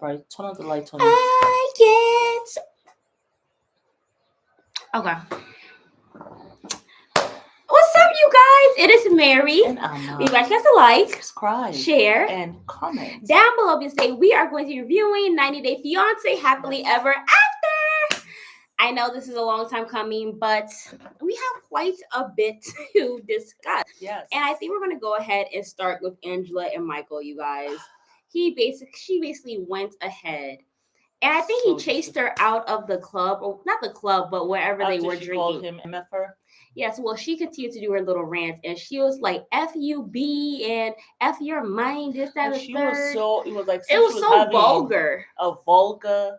bright. Turn on the light, Tony. I get. Okay. What's up, you guys? It is Mary. And Alma. You guys guys to like, subscribe, share, and comment. down below. Because today we are going to be reviewing 90 Day Fiance Happily Ever After. I know this is a long time coming, but we have quite a bit to discuss. Yes. And I think we're going to go ahead and start with Angela and Michael, you guys. She basically went ahead. And I think he chased her out of the club, or not the club, but wherever After they were she drinking. called him MFR. Yes, well, she continued to do her little rant, and she was like, "F you, B, and F your mind." This, that, and she third. was so. It was like it was so vulgar. A vulgar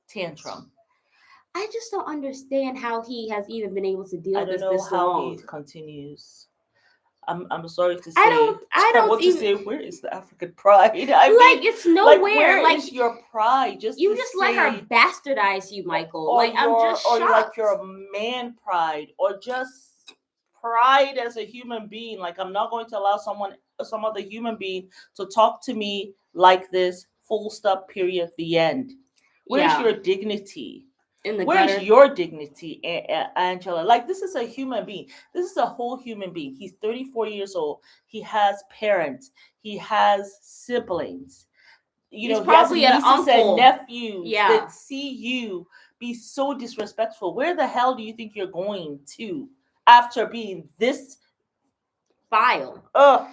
tantrum. I just don't understand how he has even been able to deal with this long. I don't know how he continues. I'm sorry to say. I don't want even to say, where is the African pride? It's nowhere. Where is your pride? You just let her bastardize you, Michael. I'm just shocked. Or like your man pride, or just pride as a human being. Like, I'm not going to allow some other human being to talk to me like this. Full stop. Period. The end. Where's your dignity? Where's your dignity, Angela? Like, this is a human being. This is a whole human being. He's 34 years old. He has parents. He has siblings. He's probably an uncle and nephews that see you be so disrespectful. Where the hell do you think you're going to after being this vile? I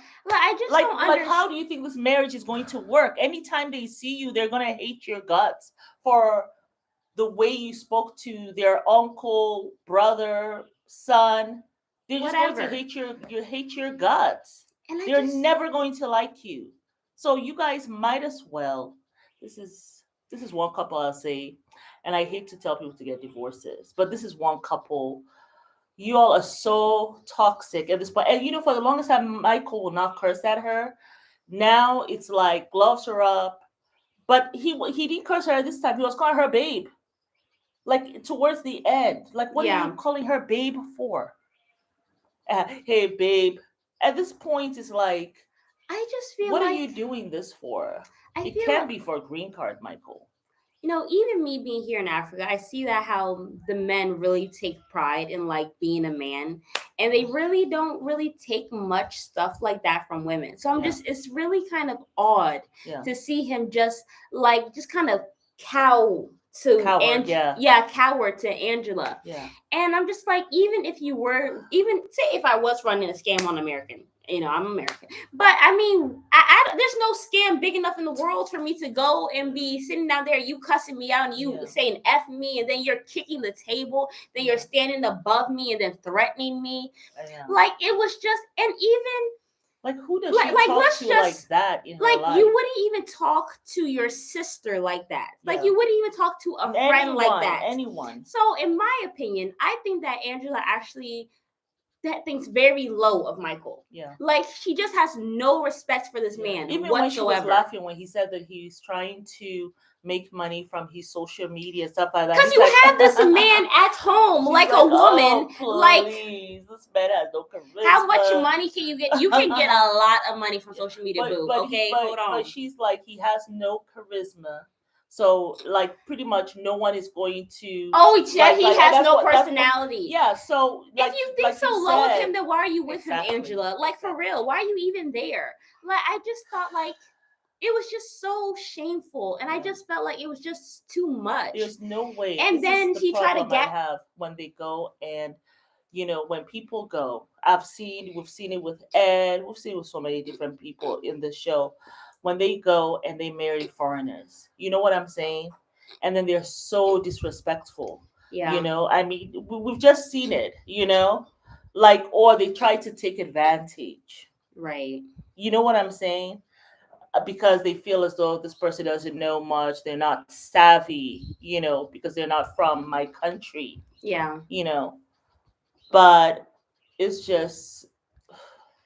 just don't understand. Like, how do you think this marriage is going to work? Anytime they see you, they're going to hate your guts for the way you spoke to their uncle, brother, son. They're just going to hate your guts. And they're never going to like you. So you guys might as well. This is one couple, I'll say, and I hate to tell people to get divorces, but this is one couple. You all are so toxic at this point. And for the longest time, Michael will not curse at her. Now it's like gloves are up. But he didn't curse her this time. He was calling her babe. Like, towards the end. Like, what are you calling her babe for? Hey, babe. At this point, it's like, I just feel what are you doing this for? It can't be for a green card, Michael. Even me being here in Africa, I see that how the men really take pride in, like, being a man. And they really don't really take much stuff like that from women. So it's really kind of odd to see him just kind of coward to Angela. Yeah. And I'm just like, even say if I was running a scam on American, I'm American, but I mean, I there's no scam big enough in the world for me to go and be sitting down there, you cussing me out and you saying F me, and then you're kicking the table, then you're standing above me and then threatening me. Like, it was just, and even like, who does she talk to like that in her life? You wouldn't even talk to your sister like that. Like, you wouldn't even talk to a friend like that. Anyone. So, in my opinion, I think that Angela actually thinks very low of Michael. Yeah. Like, she just has no respect for this man even whatsoever. When she was laughing when he said that he's trying to make money from his social media, stuff like that. Because you have this man at home, like a woman. Please, this man has no charisma. How much money can you get? You can get a lot of money from social media, boo. Okay, hold on. But she's like, he has no charisma. So, like, pretty much no one is going to. Oh, yeah, he has no personality. So, if you think so low of him, then why are you with him, Angela? Like, for real, why are you even there? Like, I just thought, like, it was just so shameful, and I just felt like it was just too much. There's no way. And then he tried to have when they go and. When people go, we've seen it with Ed, we've seen it with so many different people in the show. When they go and they marry foreigners, you know what I'm saying? And then they're so disrespectful. Yeah. I mean, we've just seen it, like, or they try to take advantage. Right. You know what I'm saying? Because they feel as though this person doesn't know much. They're not savvy, because they're not from my country. Yeah. But it's just,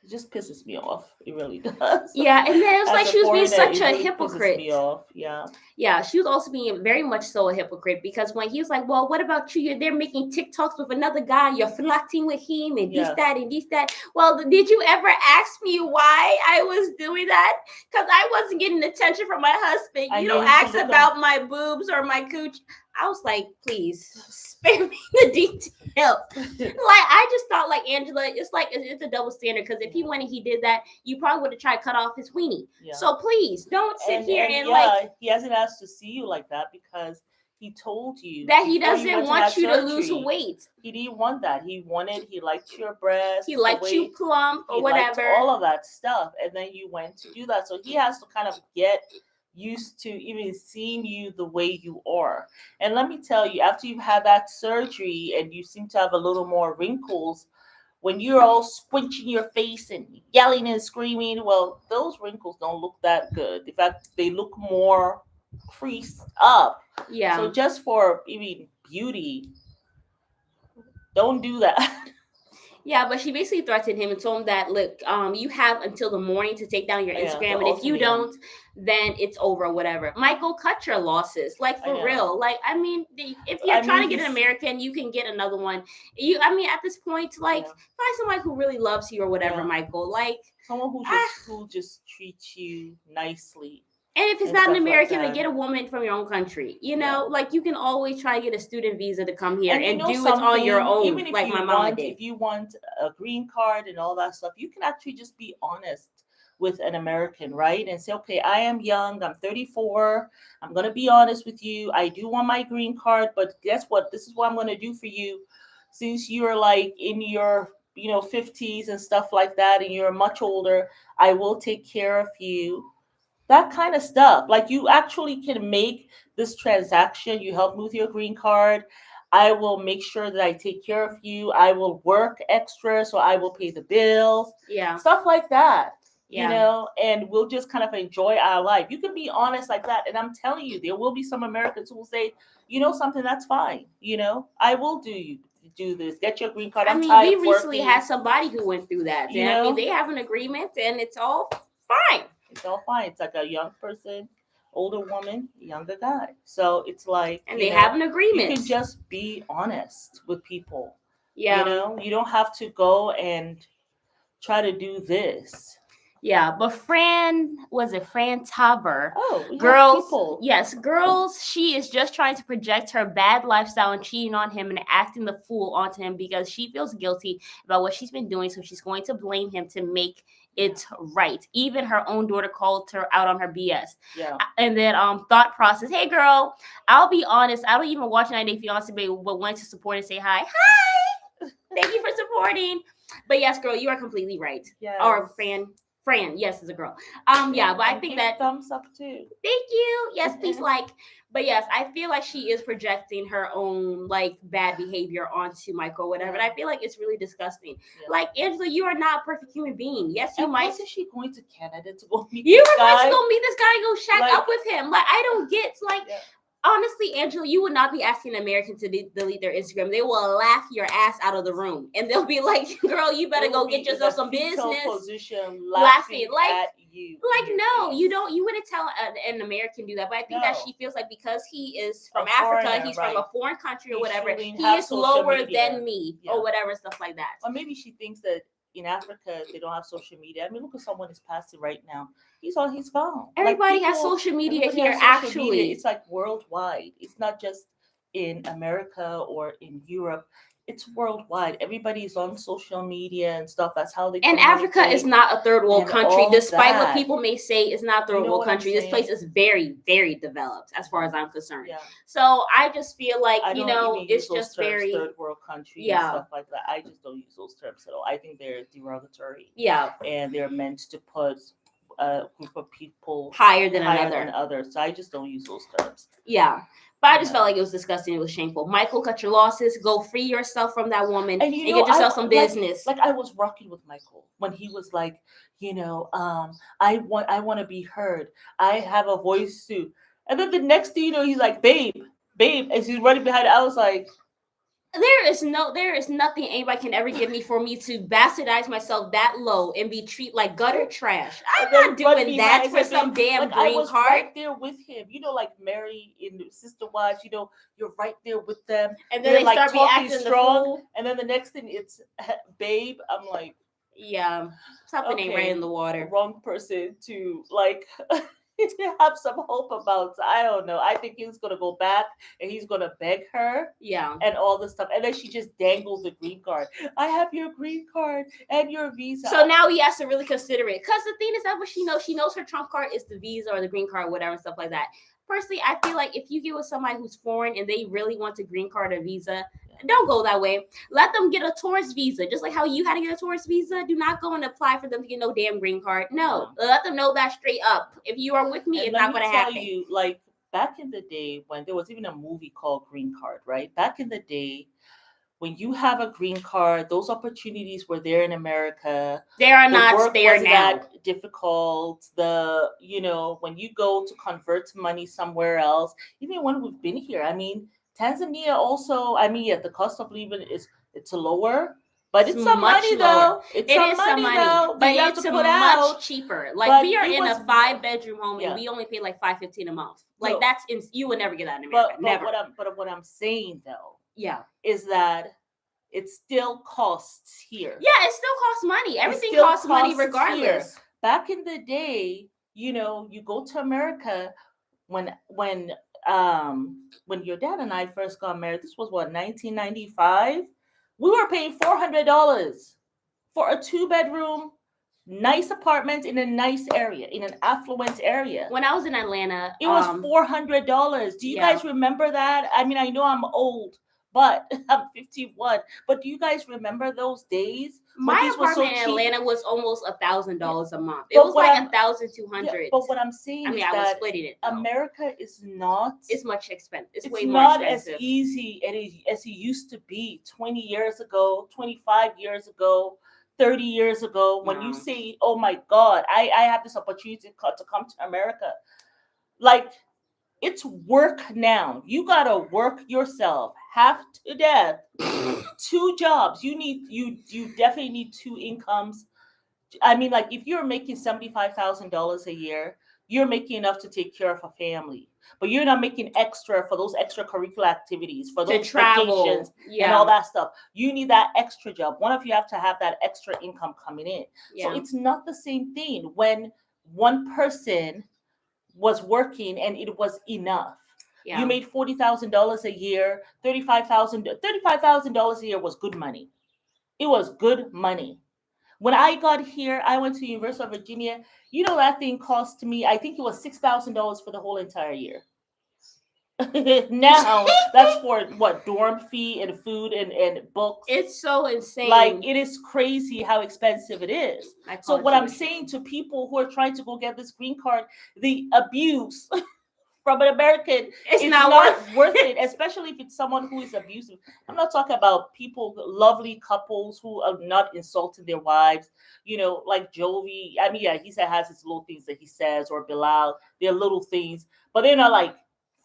It just pisses me off. It really does. Yeah, and then it was As like a she was being foreigner, such it a really pisses me hypocrite. off. Yeah. Yeah, she was also being very much so a hypocrite because when he was like, "Well, what about you? You're there making TikToks with another guy. You're flirting with him, and this, Yes. that, and this, that." Well, did you ever ask me why I was doing that? Because I wasn't getting attention from my husband. I You don't need to ask look at. about my boobs or my cooch. I was like, please spare me the details. Like I just thought, like Angela, it's a double standard. Because if he Yeah. went and he did that, you probably would have tried to cut off his weenie. Yeah. So please don't sit here And and like yeah, he hasn't asked to see you like that because he told you that he before you doesn't went to want have you to lose surgery. weight. He didn't want that. He liked your breasts, He the liked you way plump or he liked whatever. all of that stuff, and then you went to do that. So he has to kind of get used to even seeing you the way you are. And let me tell you, after you've had that surgery and you seem to have a little more wrinkles, when you're all squinching your face and yelling and screaming, well, those wrinkles don't look that good. In fact, they look more creased up. So Yeah. just for even beauty, don't do that. Yeah, but she basically threatened him and told him that, look, you have until the morning to take down your Yeah, the Instagram, and if you ultimatum. don't, then it's over, whatever. Michael, cut your losses, like I for know. real. Like, I mean, if you're I trying mean, to get an he's American, you can get another one. I mean, at this point, like, yeah, find somebody who really loves you or whatever, yeah. Michael. Like, Someone who just treats you nicely and if it's and not an stuff like American, then that. get a woman from your own country. Yeah. Like you can always try to get a student visa to come here And you and know do it on your something, own, even like my mama did. if you want a green card and all that stuff, you can actually just be honest with an American, right? And say, okay, I am young, I'm 34, I'm gonna be honest with you. I do want my green card, but guess what? This is what I'm gonna do for you. Since you're like in your 50s and stuff like that, and you're much older, I will take care of you, that kind of stuff. Like you actually can make this transaction. You help me with your green card. I will make sure that I take care of you. I will work extra, so I will pay the bills, Yeah, stuff like that. yeah. And we'll just kind of enjoy our life. You can be honest like that. And I'm telling you, there will be some Americans who will say, something, that's fine. I will do this. Get your green card. I I'm mean, tired we of recently had working. somebody who went through that. You And I mean, know, they have an agreement and it's all fine. It's all fine. It's like a young person, older woman, younger guy. So it's like, And they have an you agreement. can just be honest with people. Yeah. You don't have to go and try to do this. Yeah, but Fran Taver? Oh, we have Girls, people. yes, girls, she is just trying to project her bad lifestyle and cheating on him and acting the fool onto him because she feels guilty about what she's been doing. So she's going to blame him to make it right. Even her own daughter called her out on her BS. Yeah. And then thought process, hey girl, I'll be honest, I don't even watch 90 Day Fiance, but went to support and say hi. Hi! Thank you for supporting. But yes, girl, you are completely right. Yes. Or Fran, yes, is a girl. Yeah, but I think that thumbs up too. thank you. Yes, please like. But yes, I feel like she is projecting her own like bad behavior onto Michael, whatever. And I feel like it's really disgusting. Yeah. Like Angela, you are not a perfect human being. Yes, you might. Wasn't she going to Canada to go meet you this were guy? going to go meet this guy and go shack up with him. Like I don't get like. Yeah. Honestly, Angela, you would not be asking an American to delete their Instagram. They will laugh your ass out of the room, and they'll be like, "Girl, you better go get yourself some business." Position, laughing at you. Like, no, you don't. You wouldn't tell an American do that. But I think that she feels like because he is from Africa, he's from a foreign country or whatever, he is lower than me or whatever, stuff like that. Or maybe she thinks that in Africa they don't have social media. I mean, look at someone is passing right now. He's on his phone. Everybody has social media here, actually. It's like worldwide. It's not just in America or in Europe. It's worldwide. Everybody's on social media and stuff. That's how they. And Africa is not a third world country, despite what people may say. It's not a third world country. This place is very, very developed, as far as I'm concerned. Yeah. So I just feel like it's just very third world country and stuff like that. I just don't use those terms at all. I think they're derogatory. Yeah. And they're meant to put a group of people higher than others. So I just don't use those terms. Yeah. But I just felt like it was disgusting. It was shameful. Michael, cut your losses. Go free yourself from that woman and get yourself some business. Like I was rocking with Michael when he was like, I want to be heard. I have a voice too. And then the next thing you know, he's like, babe, as he's running behind. I was like, there is nothing anybody can ever give me for me to bastardize myself that low and be treated like gutter trash. And I'm then not run doing that behind for him. some damn Like I green was card. right there with him. Like Mary in Sister Wives. You're right there with them. And then They're they like start be talking acting the strong, fool. and then the next thing it's babe. I'm like, Yeah, something ain't right okay, in the water. wrong person to like have some hope about. I don't know. I think he's gonna go back and he's gonna beg her Yeah. and all this stuff, and then she just dangles the green card. I have your green card and your visa. So now he has to really consider it. Because the thing is that what she knows her trump card is the visa or the green card, whatever, and stuff like that. Personally, I feel like if you get with somebody who's foreign and they really want a green card or visa, don't go that way. Let them get a tourist visa. Just like how you had to get a tourist visa, do not go and apply for them to get no damn green card. No, let them know that straight up. If you are with me, And it's let not me going to tell happen. you, like back in the day when there was even a movie called Green Card, right? Back in the day, when you have a green card, those opportunities were there in America. They are The not work there wasn't now. that difficult. When you go to convert money somewhere else, even when we've been here, I mean, Tanzania also, I mean, yeah, the cost of living it's lower, but it's some much money lower. though. It's It some is some money money, though but that you have it's to put much out. cheaper. Like But we are it in was a 5-bedroom home yeah. and we only pay like $515 a month. Like No. you would never get that in America. But Never. what I'm saying though Yeah. is that it still costs here. Yeah, it still costs money. It Everything still costs money costs regardless. here. Back in the day, you go to America when your dad and I first got married. This was what 1995. We were paying $400 for a 2-bedroom nice apartment in a nice area, in an affluent area. When I was in Atlanta, it was $400. Do you guys remember that? I mean, I know I'm old, but I'm 51. But do you guys remember those days? My apartment in Atlanta was almost $1,000 a month. It was like $1,200. But what I'm saying I mean, is I was that splitting it. Though. America is not. It's much expensive. It's way more not expensive. as easy as it used to be 20 years ago, 25 years ago. 30 years ago, when you say, oh my God, I have this opportunity to come to America. Like, it's work now. You gotta work yourself half to death. 2 jobs. You definitely need 2 incomes. I mean, like if you're making $75,000 a year, you're making enough to take care of a family. But you're not making extra for those extracurricular activities, for those vacations and all that stuff. You need that extra job. One of you have to have that extra income coming in. Yeah. So it's not the same thing when one person was working and it was enough. Yeah. You made $40,000 a year, $35,000 a year was good money. It was good money. When I got here, I went to University of Virginia. You know that thing cost me, I think it was $6,000 for the whole entire year. Now that's for what, dorm fee and food and books. It's so insane. Like, it is crazy how expensive it is. So what I'm saying to people who are trying to go get this green card, the abuse from an American, it's not worth it, especially if it's someone who is abusive. I'm not talking about people, lovely couples who are not insulting their wives, like Jovi. I mean, yeah, has his little things that he says, or Bilal. They're little things, but they're not like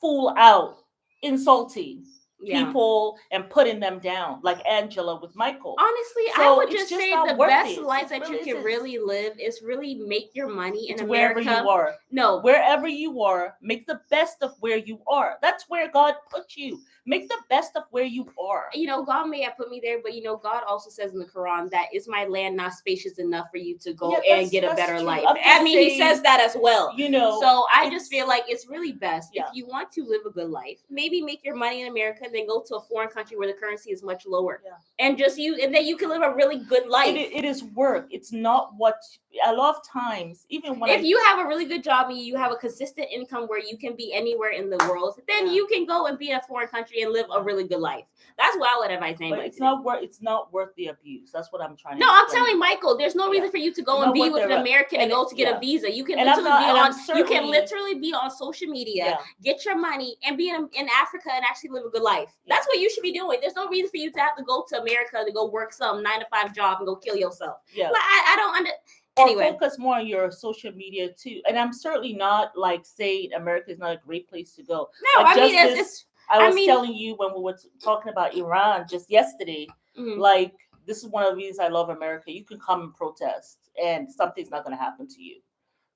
full out insulting people and putting them down, like Angela with Michael. Honestly, so I would just say the best life that you can really live is really make your money in America. Wherever you are. No, wherever you are, make the best of where you are. That's where God put you. Make the best of where you are. God may have put me there, but God also says in the Quran that is my land not spacious enough for you to go and get a better life. I mean, he says that as well. So I just feel like it's really best if you want to live a good life, maybe make your money in America, then go to a foreign country where the currency is much lower, and then you can live a really good life. It is work. It's not what a lot of times, even when you have a really good job and you have a consistent income where you can be anywhere in the world, then you can go and be in a foreign country and live a really good life. That's what I would advise anybody. But it's not worth the abuse. That's what I'm trying to explain. I'm telling Michael, there's no reason for you to go and be with an American and go to get a visa. You can literally be on social media, get your money, and be in Africa and actually live a good life. That's what you should be doing. There's no reason for you to have to go to America to go work some 9-to-5 job and go kill yourself. Yeah. Like, I don't understand. Anyway. Or focus more on your social media too. And I'm certainly not like saying America is not a great place to go. No, I mean I I was mean, telling you when we were talking about Iran just yesterday, mhm. like this is one of the reasons I love America. You can come and protest, and something's not going to happen to you.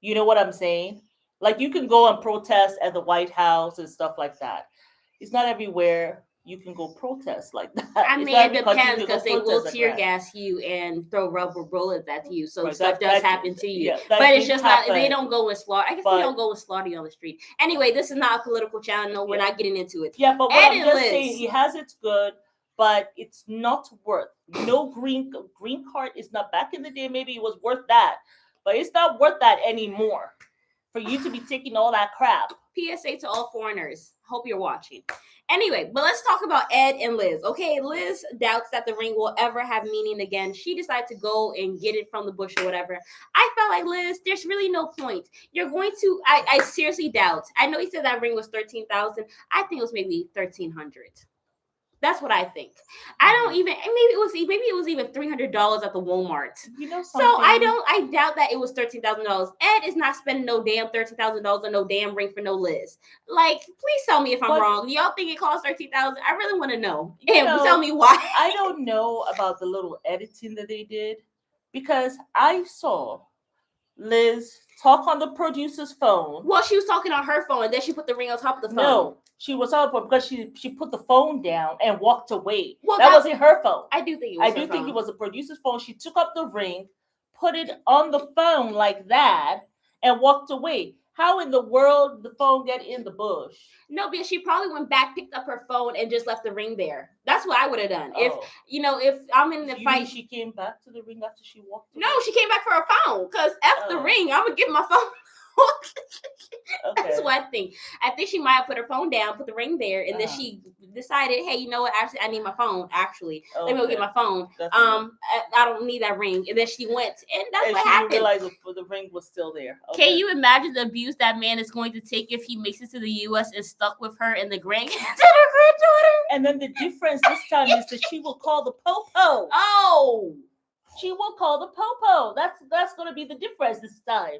You know what I'm saying? Like you can go and protest at the White House and stuff like that. It's not everywhere you can go protest like that. I It's mean, not it every country you depends can go because they will protest like tear that. gas you and throw rubber bullets at you. So Right? stuff That does that happen to you. yeah, that But it's did just not, they happen. don't go and slaughter. I guess they don't But go and slaughter you on the street. Anyway, this is not a political channel. We're yeah, not getting into it. yeah. But what Ed I'm and just saying, Liz. he has its good, but it's not worth. No green card is not. Back in the day, maybe it was worth that, but it's not worth that anymore. For you to be taking all that crap. PSA to all foreigners. Hope you're watching. Anyway, but let's talk about Ed and Liz. Okay, Liz doubts that the ring will ever have meaning again. She decided to go and get it from the bush or whatever. I felt like, Liz, there's really no point. You're going to, I seriously doubt. I know he said that ring was 13,000. I think it was maybe 1,300. That's what I think. I don't even. Maybe it was even $300 at the Walmart. You know So something? I doubt that it was $13,000. Ed is not spending no damn $13,000 on no damn ring for no Liz. Like, please tell me if I'm But- wrong. Do y'all think it cost 13,000? I really want to know. You And know, tell me why. I don't know about the little editing that they did because I saw Liz talk on the producer's phone. Well, she was talking on her phone, and then she put the ring on top of the phone. No, she was on because she put the phone down and walked away. Well, that that- wasn't her phone. I do think it was. I do her think phone. it was the producer's phone. She took up the ring, put it on the phone like that, and walked away. How in the world did the phone get in the bush? No, because she probably went back, picked up her phone, and just left the ring there. That's what I would have done. If Oh. if I'm in the You fight. mean she came back to the ring after she walked away? No, she came back for her phone. Cause F the Oh. ring. I'm gonna give my phone. Okay. That's what I think. I think she might have put her phone down, put the ring there, and then Uh-huh. she decided, hey, you know what? Actually, I need my phone. Actually, let me go Okay. get my phone. That's I don't need that ring. And then she went, and that's and what she happened. realized the ring was still there. Okay. Can you imagine the abuse that man is going to take if he makes it to the U.S. and stuck with her and the granddaughter? And then the difference this time is that she will call the popo. Oh, She will call the popo. That's going to be the difference this time.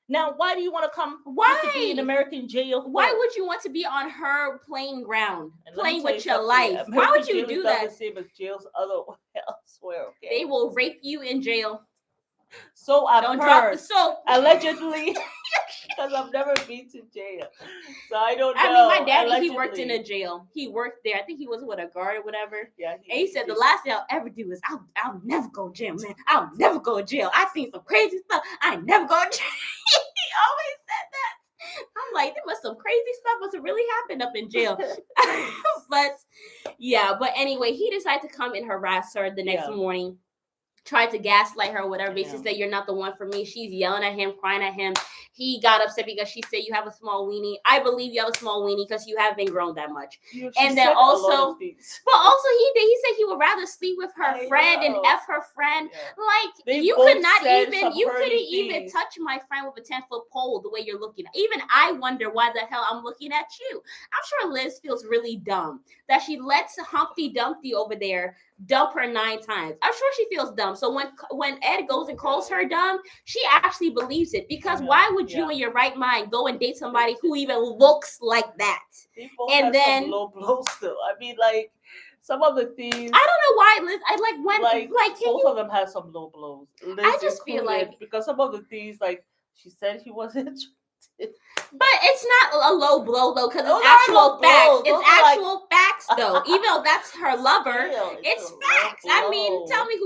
Now, why do you want to come? Why? To be in American jail? why for? would you want to be on her playing ground, And let me playing tell with you your something, life? Why American would you jail do is not that? the same as jails elsewhere. Okay. They will rape you in jail. So I've Don't drop the heard. soap. Allegedly, because I've never been to jail, so I don't know. I mean, my daddy, he worked in Allegedly. a jail. He worked there. I think he was a guard or whatever. Yeah. And he said the last thing I'll ever do is I'll never go to jail, man. I'll never go to jail. I've seen some crazy stuff. I ain't never go to jail. He always said that. I'm like, there must some crazy stuff must have really happened up in jail. But yeah, but anyway, he decided to come and harass her the next Yeah. morning. Tried to gaslight her or whatever. Basically Yeah. said, you're not the one for me. She's yelling at him, crying at him. He got upset because she said you have a small weenie. I believe you have a small weenie because you haven't been grown that much. She And then said a lot also- of things. But also he said he would rather sleep with her I friend and know. F her friend. Yeah. Like They you both could not said even some you hurting couldn't even things. touch my friend with a 10-foot pole the way you're looking. Even I wonder why the hell I'm looking at you. I'm sure Liz feels really dumb that she lets Humpty Dumpty over there dump her 9 times. I'm sure she feels dumb. So when Ed goes and calls her dumb, she actually believes it. Because Yeah, why would you yeah. in your right mind go and date somebody who even looks like that? They both And have then- some low blows still. I mean, like some of the things. I don't know why Liz. I like when Like can both you of them have some low blows. Liz I just feel included, like- because some of the things like she said he wasn't. But it's not a low blow though, because Those it's are actual low facts. blows. It's Those are like- actual facts though. Even though that's her lover, Still, it's a low facts. I mean, blow. tell me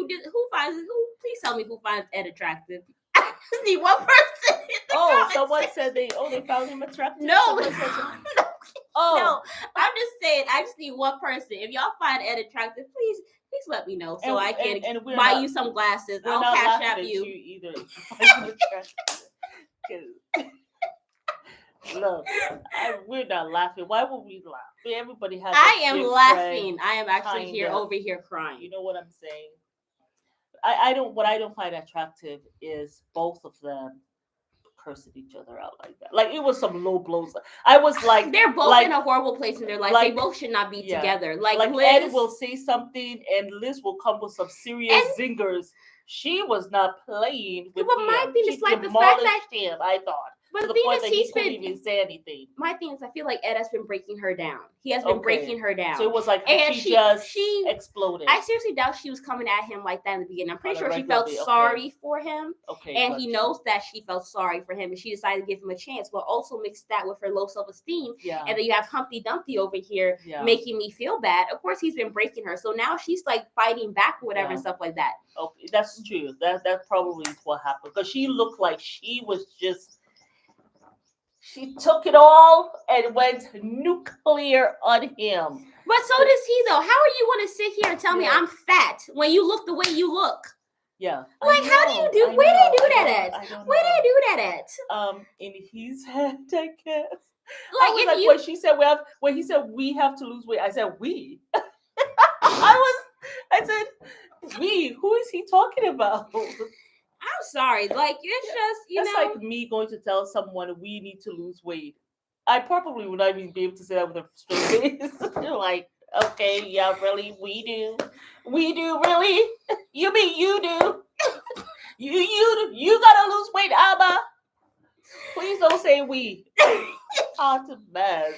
please tell me who finds Ed attractive. I just need one person in the Oh, comments someone section. said they found him attractive. No, Someone said no, oh, no. I'm just saying, I just need one person. If y'all find Ed attractive, please let me know so And- I can and we're buy not- you some glasses. we're I'll not cash laughing app at you. either. If you find him attractive. 'Cause- Look, we're not laughing. Why would we laugh? Everybody has. I am different- laughing. I am actually kind of- over here crying. You know what I'm saying? I don't. What I don't find attractive is both of them cursing each other out like that. Like it was some low blows. I was like, They're both like- in a horrible place in their life. like- they both should not be yeah. together. like Liz, Ed will say something and Liz will come with some serious zingers. She was not playing with But him. my thing She is like the fact that- demolished him. I thought. But to the the thing point is, that he couldn't even say anything. My thing is, I feel like Ed has been breaking her down. He has been breaking her down. So it was like and she just exploded. I seriously doubt she was coming at him like that in the beginning. I'm pretty sure she felt regularly, sorry for him. And good. he knows that she felt sorry for him, and she decided to give him a chance. But also mix that with her low self-esteem. Yeah. And then you have Humpty Dumpty over here making me feel bad. Of course, he's been breaking her. So now she's like fighting back or whatever and stuff like that. Okay, that's true. That probably is what happened. Because she looked like she was just... She took it all and went nuclear on him. But so does he, though. How are you going to sit here and tell me I'm fat when you look the way you look? Yeah. Like, how do you do? Where do you do that at? Where do you do that at? In his head, I guess. Like, when she said when he said we have to lose weight, I said we. I said we. Who is he talking about? I'm sorry. Like, it's just, that's like me going to tell someone we need to lose weight. I probably would not even be able to say that with a straight face. Like, okay, yeah, really, we do, really. You mean you do? you gotta lose weight, Abba. Please don't say we. Hot to mess.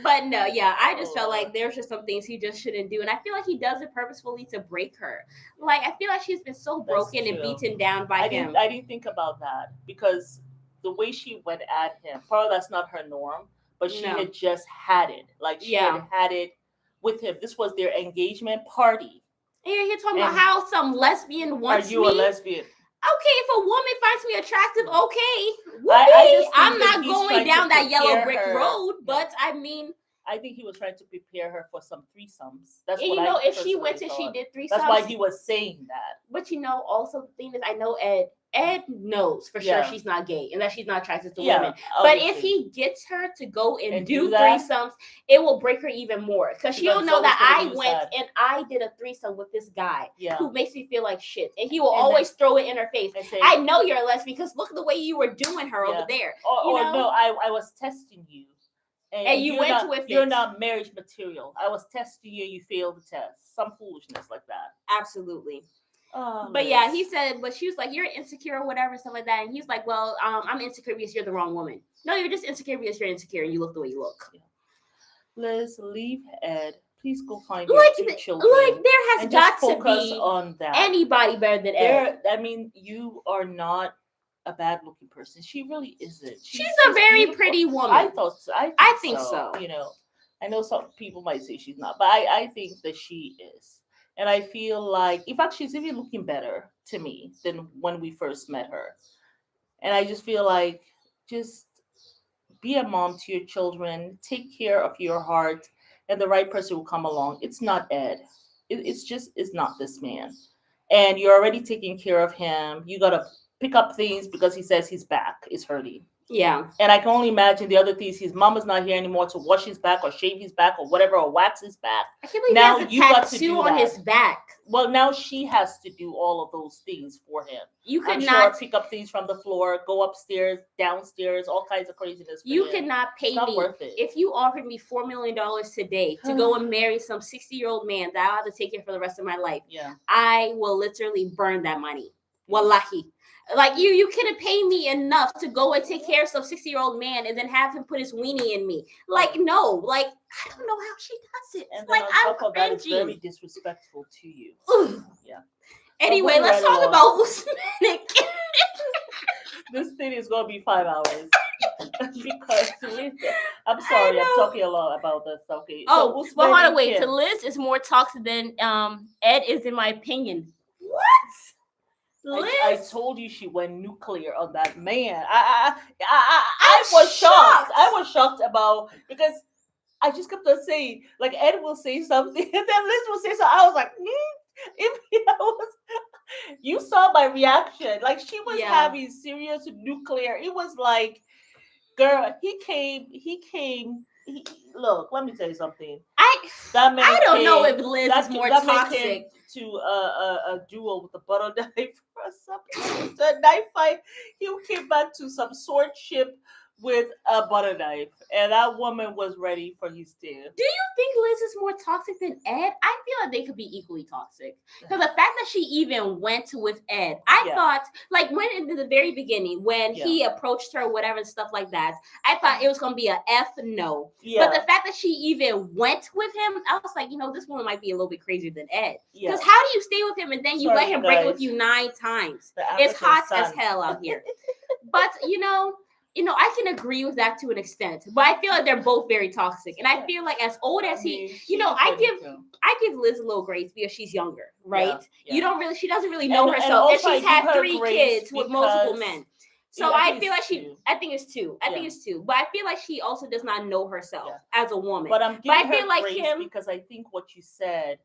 But no, yeah, I just felt like there's just some things he just shouldn't do. And I feel like he does it purposefully to break her. Like, I feel like she's been so broken and beaten down by him. I didn't think about that because the way she went at him, probably that's not her norm, but she had just had it. Like, she had it with him. This was their engagement party. And you're talking about how some lesbian wants me. Are you a lesbian? Okay, if a woman finds me attractive, okay. I'm not going down that yellow brick road, but I mean, I think he was trying to prepare her for some threesomes. That's and what if she went and she did threesomes, that's why he was saying that. But also the thing is, I know Ed knows for sure she's not gay and that she's not attracted to women. But if he gets her to go and do threesomes, it will break her even more because she'll know that I went and I did a threesome with this guy who makes me feel like shit, and he will always throw it in her face. I know you're a lesbian because look at the way you were doing her over there. No, I was testing you. And you went with it. You're not marriage material. I was testing you. You failed the test. Some foolishness like that. Absolutely. But yeah, he said, but she was like, you're insecure or whatever, stuff like that. And he's like, well, I'm insecure because you're the wrong woman. No, you're just insecure because you're insecure and you look the way you look. Yeah. Liz, leave Ed. Please go find your two children. Like, there has got to be on that. Anybody better than Ed. I mean, you are not a bad looking person. She really isn't. She's a very pretty woman. I think so. You know, I know some people might say she's not, but I think that she is. And I feel like, in fact, she's even looking better to me than when we first met her. And I just feel like, just be a mom to your children, take care of your heart, and the right person will come along. It's not Ed. It's not this man. And you're already taking care of him. You got to pick up things because he says his back is hurting. Yeah. And I can only imagine the other things. His mama's not here anymore to wash his back or shave his back or whatever, or wax his back. I can't believe now he has a tattoo on his back. Well, now she has to do all of those things for him. You could not pick up things from the floor, go upstairs, downstairs, all kinds of craziness. You could not pay me if you offered me $4 million today to go and marry some 60-year-old man that I'll have to take care for the rest of my life. Yeah, I will literally burn that money. Wallahi. Like, you couldn't pay me enough to go and take care of some 60-year-old man and then have him put his weenie in me. Like, no. Like, I don't know how she does it. And like, on top of that, it's very disrespectful to you. Yeah. Anyway, let's talk about Usman. This thing is going to be 5 hours. Because I'm sorry, I'm talking a lot about this. Okay. Oh, so well, hold on, wait. To Liz is more toxic than Ed is, in my opinion. What? I told you she went nuclear on that man. I was shocked. I was shocked about, because I just kept on saying, like, Ed will say something and then Liz will say something. I was like, you saw my reaction. Like, she was having serious nuclear. It was like, girl, he came. Look, let me tell you something. I don't know if Liz is more toxic. To a duel with a butter knife or something. A knife fight. He came back to some swordship with a butter knife, and that woman was ready for his deal. Do you think Liz is more toxic than Ed? I feel like they could be equally toxic. Because the fact that she even went with Ed, I thought, like, when in the very beginning, when he approached her, whatever, and stuff like that, I thought it was going to be a F no. Yeah. But the fact that she even went with him, I was like, this woman might be a little bit crazier than Ed. Because how do you stay with him and then you let him break with you 9 times? It's hot as hell out here. But, I can agree with that to an extent, but I feel like they're both very toxic. And I feel like as old as I give Liz a little grace because she's younger, right? Yeah. She doesn't really know herself. And she's had 3 kids with multiple men. So I feel like I think it's 2. I think it's 2. But I feel like she also does not know herself as a woman. But I'm giving her grace because I think what you said,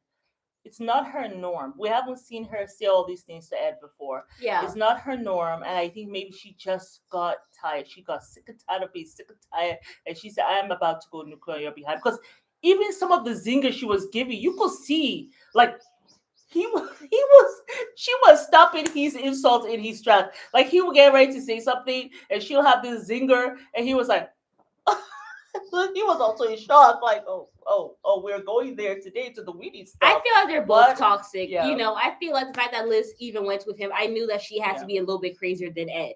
it's not her norm. We haven't seen her say all these things to Ed before. Yeah. It's not her norm. And I think maybe she just got tired. She got sick and tired of being sick and tired. And she said, I am about to go nuclear on your behalf. Because even some of the zingers she was giving, you could see, like, she was stopping his insults in his tracks. Like, he would get ready to say something, and she'll have this zinger, and he was like, he was also in shock, like, oh, we're going there today to the weedy stuff. I feel like they're both toxic. Yeah. I feel like the fact that Liz even went with him, I knew that she had to be a little bit crazier than Ed.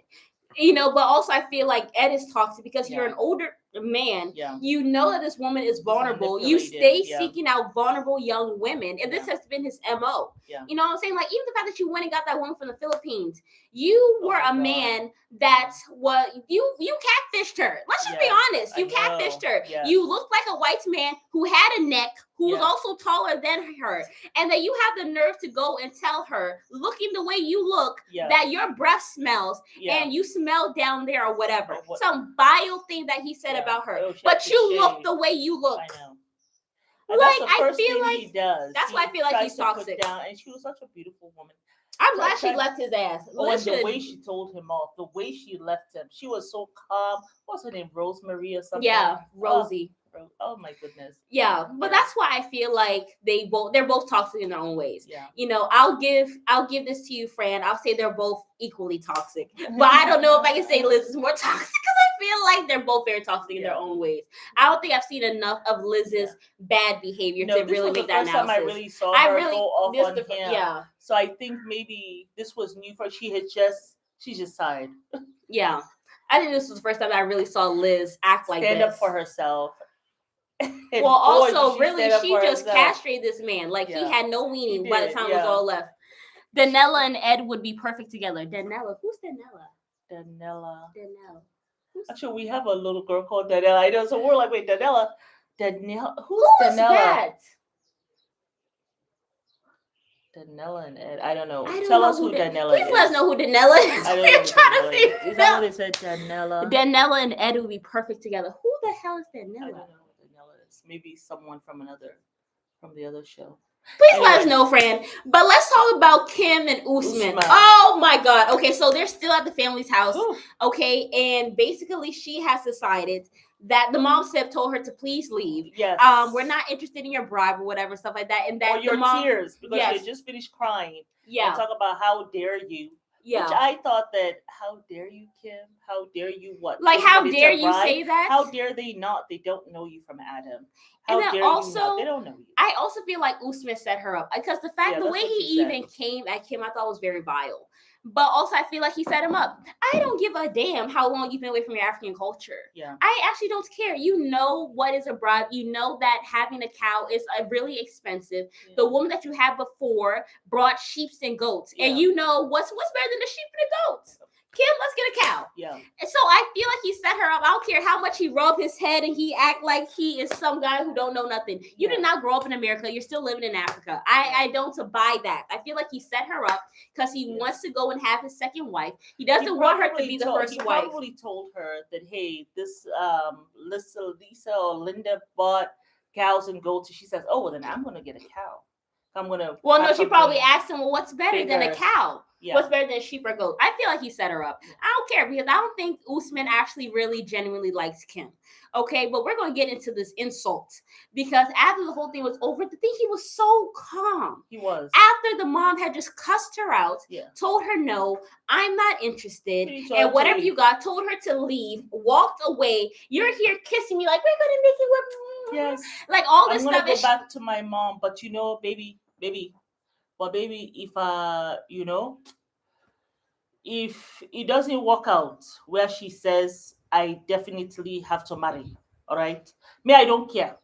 But also I feel like Ed is toxic because you're an older man. Yeah. You know that this woman is vulnerable. You stay seeking out vulnerable young women. And this has been his MO. Yeah. You know what I'm saying? Like, even the fact that you went and got that woman from the Philippines, you were a man that you catfished her. Let's just be honest. You catfished her. Yes. You looked like a white man who had a neck, who was also taller than her. And that you have the nerve to go and tell her, looking the way you look, that your breath smells and you smell down there or whatever. Some vile thing that he said about her. But you look the way you look. I know. And like, I feel like he does. That's why I feel like he's toxic. And she was such a beautiful woman. I'm glad she left his ass. The way she told him off, the way she left him, she was so calm. What's her name? Rosemary or something? Yeah, Rosie. Oh my goodness. Yeah, but that's why I feel like they're both toxic in their own ways. Yeah. I'll give this to you, Fran. I'll say they're both equally toxic. But I don't know if I can say Liz is more toxic because I feel like they're both very toxic in their own ways. I don't think I've seen enough of Liz's bad behavior to really make that analysis. Time I really saw her go off on him. Yeah. So I think maybe this was new for her. She just sighed. Yeah. I think this was the first time I really saw Liz act like stand up for herself. Well, also, really, she just castrated this man. Like, he had no meaning by the time it was all left. Danella and Ed would be perfect together. Danella. Who's Danella? Danella. Actually, we have a little girl called Danella. I know, so we're like, wait, Danella. Who's Danella? That? Danella and Ed. I don't know. Tell us who Danella is. Please let us know who Danella is. We're trying to figure it out. Is that what they said? Danella. Danella and Ed would be perfect together. Who the hell is Danella? I don't know who Danella is. Maybe someone from the other show. Please let us know, Fran. But let's talk about Kim and Usman. Oh my God. Okay, so they're still at the family's house. Ooh. Okay, and basically she has decided that the mom told her to please leave. Yes. We're not interested in your bribe or whatever, stuff like that. And that or your tears because you just finished crying. Yeah. And talk about how dare you. Yeah. Which I thought that, how dare you, Kim? How dare you what? Like, how dare you say that? How dare they not? They don't know you from Adam. How and dare also, you not? They don't know you. I also feel like Usman set her up because the way he even came at Kim, I thought was very vile. But also, I feel like he set him up. I don't give a damn how long you've been away from your African culture. Yeah. I actually don't care. You know what is a bribe. You know that having a cow is really expensive. Yeah. The woman that you had before brought sheep and goats. Yeah. And you know what's better than the sheep and the goats? Kim, let's get a cow. Yeah. And so I feel like he set her up. I don't care how much he rubbed his head and he act like he is some guy who don't know nothing. You did not grow up in America. You're still living in Africa. I don't buy that. I feel like he set her up because he wants to go and have his second wife. He doesn't want her to be the first wife. He probably told her that, hey, this Lisa or Linda bought cows and goats. And she says, oh, well, then I'm going to get a cow. I'm going to. Well, no, she probably asked him, well, what's better than a cow? Yeah. What's better than sheep or goat? I feel like he set her up. Yeah. I don't care because I don't think Usman actually really genuinely likes Kim. Okay, but we're gonna get into this insult because after the whole thing was over, the thing he was so calm. He was. After the mom had just cussed her out, Yeah. told her no, I'm not interested, He told her and to whatever leave. you got, told her to leave, walked away. You're here kissing me like we're gonna make it work. Yes. Like all this I'm gonna stuff. go is back to my mom, but baby, but baby, if if it doesn't work out where she says I definitely have to marry, all right? Me, I don't care.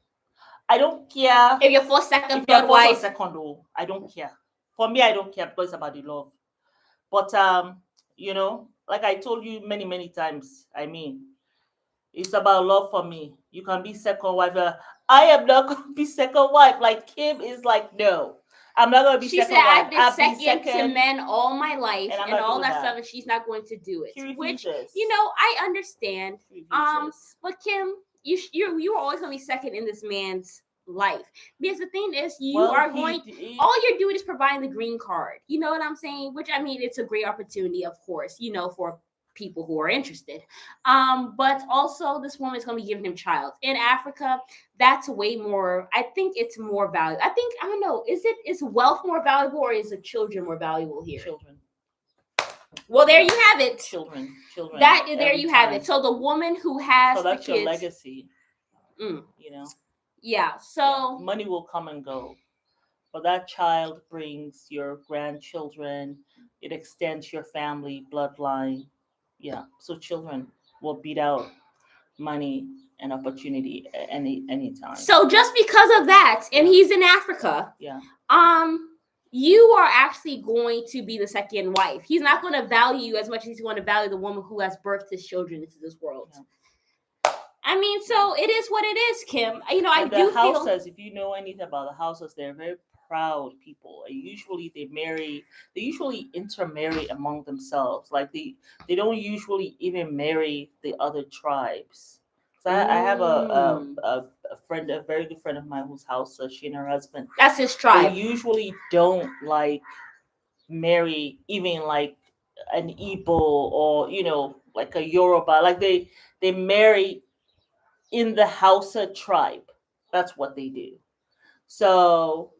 I don't care If you're first, second, if you're third first or wife, second. Oh, I don't care. For me, I don't care because it's about the love. But like I told you many many times, I mean, it's about love for me. You can be second wife. I am not going to be second wife. Like Kim is like, no, I'm not going to be she said, second wife. I've been I've been second to second, men all my life and I'm and not all doing that stuff, that. and she's not going to do She it. Which, refuses. I understand. She refuses. But Kim, you were always going to be second in this man's life because the thing is, Well, all you're doing is providing the green card. You know what I'm saying? Which I mean, it's a great opportunity, of course. For people who are interested. But also this woman is going to be giving him child in Africa. That's way more. I think it's more valuable. I don't know. Is wealth more valuable or is the children more valuable here? Children. Well, there you have it. Children. That there every you have time. it. So the woman who has So the that's your kids. legacy. Mm, You know. yeah. So money will come and go, but that child brings your grandchildren. It extends your family bloodline. Yeah. So children will beat out money and opportunity anytime. So just because of that, and Yeah. he's in Africa, Yeah. You are actually going to be the second wife. He's not going to value you as much as he's going to value the woman who has birthed his children into this world. Yeah. I mean, so it is what it is, Kim. And I the do houses, feel. if you know anything about the houses, they're very proud people. And usually they usually intermarry among themselves. Like they don't usually even marry the other tribes. So I have Mm. a friend, a very good friend of mine whose house, she and her husband, That's his they tribe. usually don't like marry even like an Igbo or like a Yoruba. Like they marry in the Hausa tribe. That's what they do. So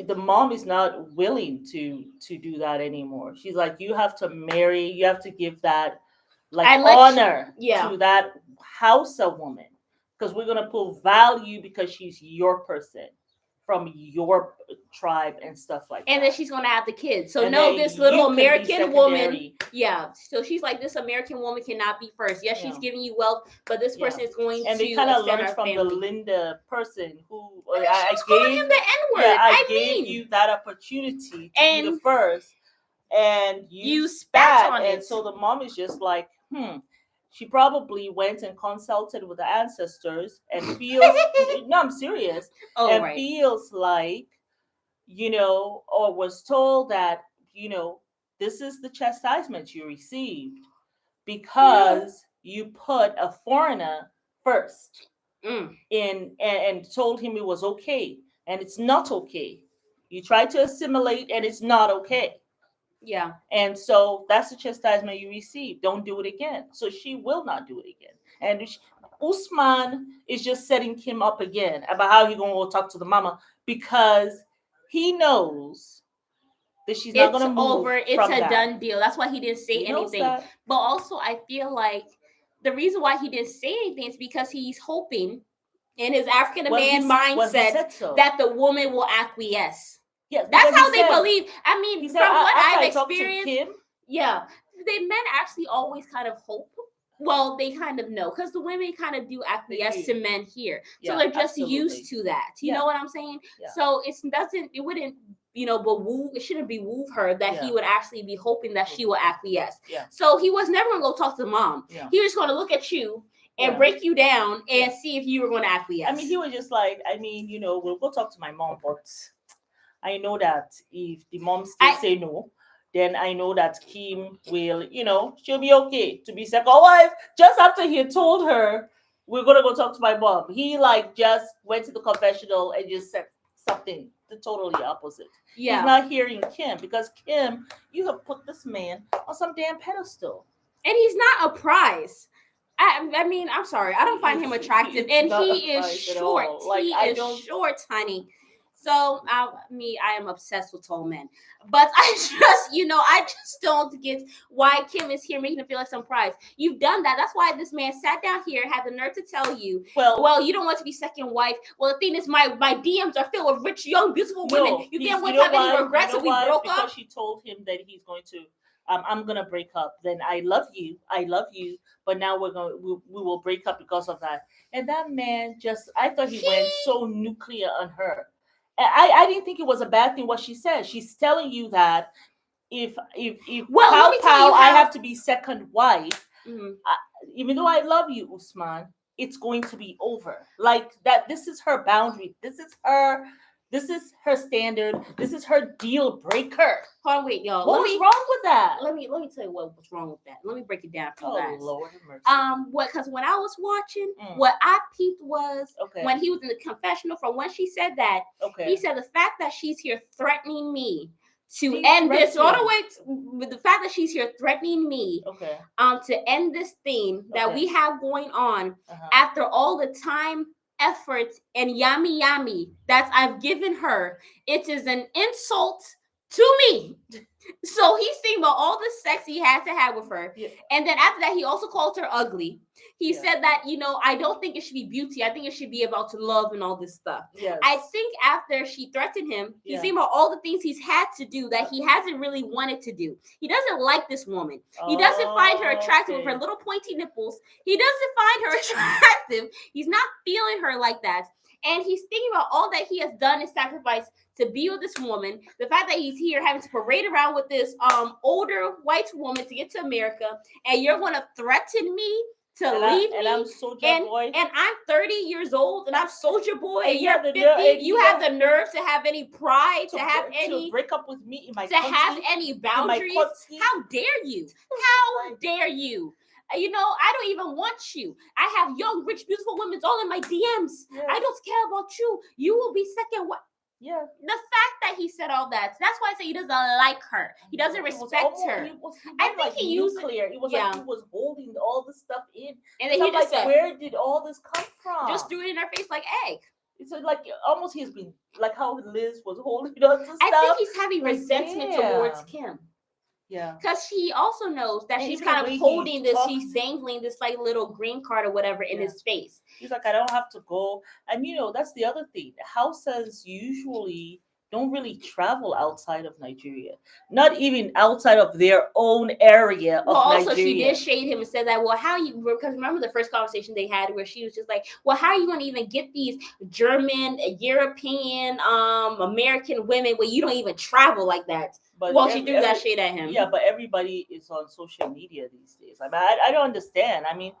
the mom is not willing to do that anymore. She's like, you have to marry, you have to give that like honor to that Hausa woman because we're gonna put value because she's your person from your tribe and stuff like that. And then she's going to have the kids. So And no, then this you little can be American woman. secondary. Yeah. So she's like, this American woman cannot be first. Yes, she's Yeah. giving you wealth, but this Yeah. person is going And to they kind of extend learned our from family. the Linda person who I mean, she was calling him the N-word. Yeah, I mean, gave you that opportunity to And be the first, and you spat on and it. so the mom is just like, She probably went and consulted with the ancestors and feels no, I'm serious, and right. feels like, or was told that, this is the chastisement you received because you put a foreigner first and told him it was okay, and it's not okay. You try to assimilate and it's not okay. Yeah. And so that's the chastisement you receive. Don't do it again. So she will not do it again. And Usman is just setting Kim up again about how he gonna go talk to the mama because he knows that she's not gonna move. It's a done deal. That's why he didn't say anything. But also, I feel like the reason why he didn't say anything is because he's hoping in his African man mindset that the woman will acquiesce. Yeah, that's how they believe. I mean, from what I've experienced, Kim, the men actually always kind of hope. Well, they kind of know because the women kind of do acquiesce to men here, so they're just used to that. You know what I'm saying? Yeah. So it wouldn't it shouldn't behoove her that he would actually be hoping that she will acquiesce. Yeah. So he was never gonna go talk to the mom. Yeah. He was gonna look at you and break you down and see if you were going to acquiesce. I mean, he was just like, we'll go talk to my mom, but I know that if the mom still say no, then I know that Kim will, she'll be okay to be second wife. Just after he told her, we're going to go talk to my mom, he just went to the confessional and just something the totally opposite. He's Yeah. not hearing Kim because Kim, you have put this man on some damn pedestal. And he's not a prize. I mean, I'm sorry. I don't find him He attractive. is And not a he is prize at short. all. Like He I is don't. short, honey. So, I am obsessed with tall men. But I just, I just don't get why Kim is here making him feel like some prize. You've done that. That's why this man sat down here, had the nerve to tell you, well, you don't want to be second wife. Well, the thing is, my DMs are filled with rich, young, beautiful women. You can't want to have any regrets if we broke up. Because she told him that he's going to I'm gonna break up. Then I love you, but now we will break up because of that. And that man just, I thought he went so nuclear on her. And I didn't think it was a bad thing what she said. She's telling you that if well, let me tell you I have to be second wife, mm-hmm. Even though I love you, Usman, it's going to be over. Like that. This is her boundary. This is her standard. This is her deal breaker. Hold on, wait, y'all. What was wrong with that? Let me tell you what was wrong with that. Let me break it down for you guys. Oh Lord have mercy. Because when I was watching, what I peeped was when he was in the confessional. From when she said that, he said the fact that she's here threatening me to end this. All the way with the fact that she's here threatening me. To end this thing that we have going on after all the time, effort, and yummy that I've given her, it is an insult to me. So he's thinking about all the sex he had to have with her. Yeah. And then after that, he also called her ugly. He said that, I don't think it should be beauty. I think it should be about love and all this stuff. Yes. I think after she threatened him, he's thinking about all the things he's had to do that he hasn't really wanted to do. He doesn't like this woman. He doesn't find her attractive with her little pointy nipples. He doesn't find her attractive. He's not feeling her like that. And he's thinking about all that he has done and sacrificed to be with this woman. The fact that he's here having to parade around with this older white woman to get to America, and you're going to threaten me to leave me. And I'm Soldier Boy. And I'm 30 years old, and I'm Soldier Boy. And you're 50. You have the nerve to have any pride, to break up with me in my country, have any boundaries. How dare you? How dare you? I don't even want you. I have young, rich, beautiful women all in my DMs. Yes. I don't care about you. You will be second. What? Yeah. The fact that he said all that, that's why I say he doesn't like her. He doesn't respect her. I think he used clear. It was like he was holding all this stuff in. And then he just said, where did all this come from? Just threw it in her face like egg. It's like almost he's been like how Liz was holding on to stuff. I think he's having resentment towards Kim. Yeah. Because he also knows that she's kind of holding this, she's dangling this like little green card or whatever in his face. He's like, I don't have to go. And that's the other thing. Houses usually don't really travel outside of Nigeria. Not even outside of their own area of Nigeria. Also, she did shade him and said that, well, because remember the first conversation they had where she was just like, well, how are you going to even get these German, European, American women when you don't even travel like that? But she threw that shade at him. Yeah, but everybody is on social media these days. I mean, I don't understand. I mean,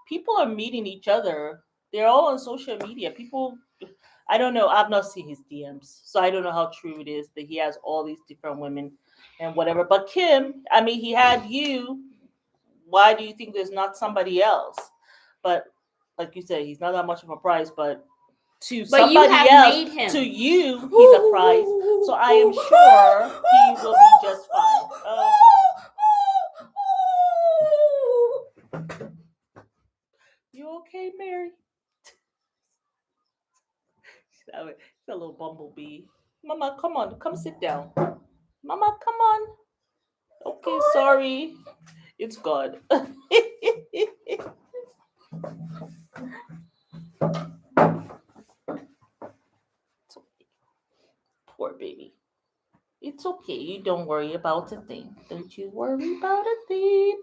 people are meeting each other. They're all on social media. People, I don't know. I've not seen his DMs, so I don't know how true it is that he has all these different women and whatever. But Kim, I mean, he had you. Why do you think there's not somebody else? But like you said, he's not that much of a prize, but to somebody else, to you, he's a prize. So I am sure he will be just fine. You okay, Mary? It's a little bumblebee. Mama, come on, come sit down. Mama, come on. Okay, sorry. It's God. Poor baby. It's okay. You don't worry about a thing. Don't you worry about a thing.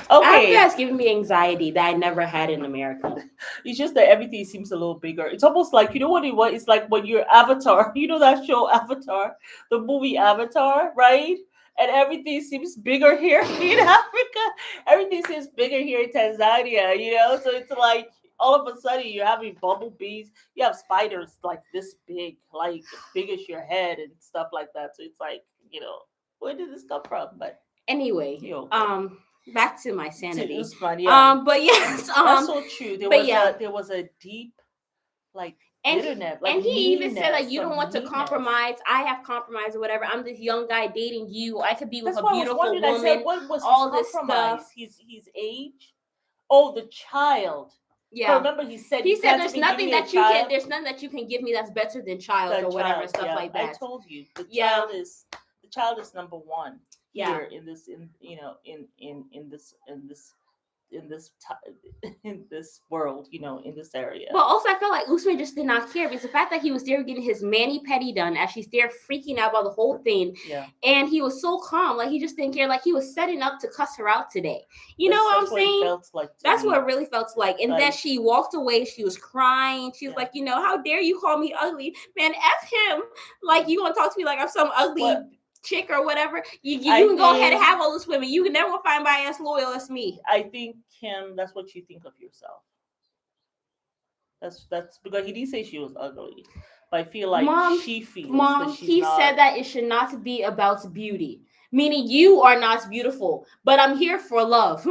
Okay. That's giving me anxiety that I never had in America. It's just that everything seems a little bigger. It's almost like, you know what it was? It's like when you're Avatar. You know that show Avatar? The movie Avatar, right? And everything seems bigger here in Africa. Everything seems bigger here in Tanzania, So it's like, all of a sudden you're having bumblebees, you have spiders like this big, like big as your head and stuff like that. So it's like, where did this come from? But anyway, back to my sanity. Usman, yeah. But yes, that's so true. There was a deep like And bitterness, like and he even said like meanness, you don't some want to meanness. compromise. I have compromised or whatever. I'm this young guy dating you. I could be with That's a why I was beautiful wondering. I said, woman. what was his All this stuff. compromise? His age? Oh, the child. Because Yeah. remember, he said He you said can't there's even give nothing me a that you can. child. There's nothing that you can give me that's better than child The or whatever child, stuff yeah. like I that. told you, Yeah. the child is number one Yeah. here in this, in in this in this world, in this area. But also, I felt like Usman just did not care because the fact that he was there getting his mani petty done as she's there freaking out about the whole thing, Yeah, and he was so calm, like he just didn't care, like he was setting up to cuss her out today. You know what I'm that's what it saying? felt like. That's what it really felt like. And then Like, she walked away. She was crying. She was yeah. like, how dare you call me ugly, man? F him. Like you gonna talk to me like I'm some ugly What? chick or whatever. You I can go ahead and think- have all those women. You can never find anybody as loyal as me. I think, Kim, that's what you think of yourself. That's because he didn't say she was ugly, but I feel like she feels that she's he not. said that it should not be about beauty, meaning you are not beautiful, but I'm here for love.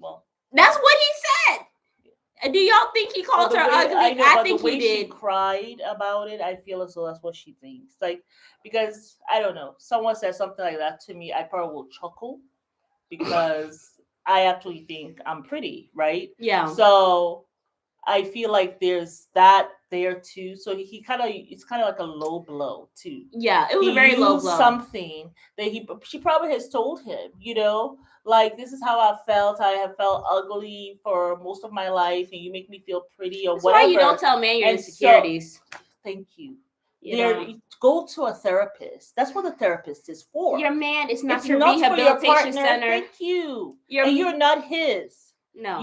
Well, that's what he said. Do y'all think he called her ugly? I think the way he did. she cried about it, I feel as though that's what she thinks. Like, because I don't know, someone said something like that to me, I probably will chuckle because I actually think I'm pretty, right? Yeah. So I feel like there's that there too. So it's kind of like a low blow too. Yeah, it was a very low blow. Something that she probably has told him, like, this is how I felt. I have felt ugly for most of my life, and you make me feel pretty or That's whatever. why you don't tell man your insecurities. Thank you. Go to a therapist. That's what a therapist is for. Your man is not it's your not rehabilitation for your partner. center. Thank you. You're not his. No.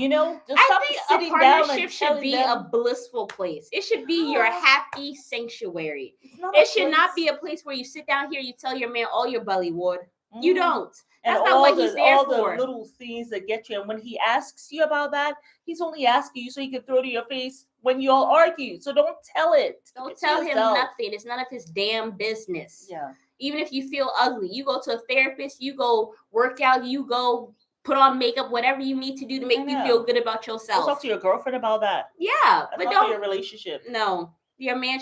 Just I stop think sitting a down partnership and should be them, a blissful place. It should be your happy sanctuary. It should not be a place where you sit down here, you tell your man all your belly wood. You don't. And that's not what he's there all for. The little things that get you. And when he asks you about that, he's only asking you so he can throw it in your face when you all argue. So don't tell it. Don't tell him nothing. It's none of his damn business. Yeah. Even if you feel ugly, you go to a therapist, you go work out, you go put on makeup, whatever you need to do to make you feel good about yourself. Go talk to your girlfriend about that. Yeah, but don't your relationship. No, your man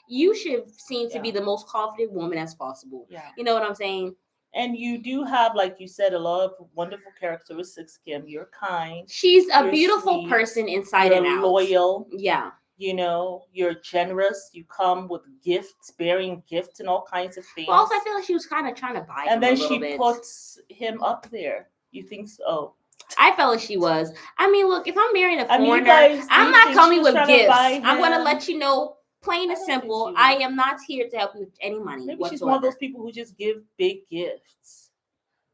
you should seem to be the most confident woman as possible. Yeah, you know what I'm saying. And you do have, like you said, a lot of wonderful characteristics, Kim. You're kind. She's a beautiful sweet, person inside and out. Loyal. Yeah. You're generous. You come with gifts, bearing gifts and all kinds of things. Well, also, I feel like she was kind of trying to buy him and then a little bit. Puts him up there. You think so? Oh. I felt like she was. I mean, look, if I'm marrying a foreigner, I'm not coming with gifts. I'm going to let you know, plain and simple, I am not here to help you with any money. Maybe whatsoever. She's one of those people who just give big gifts.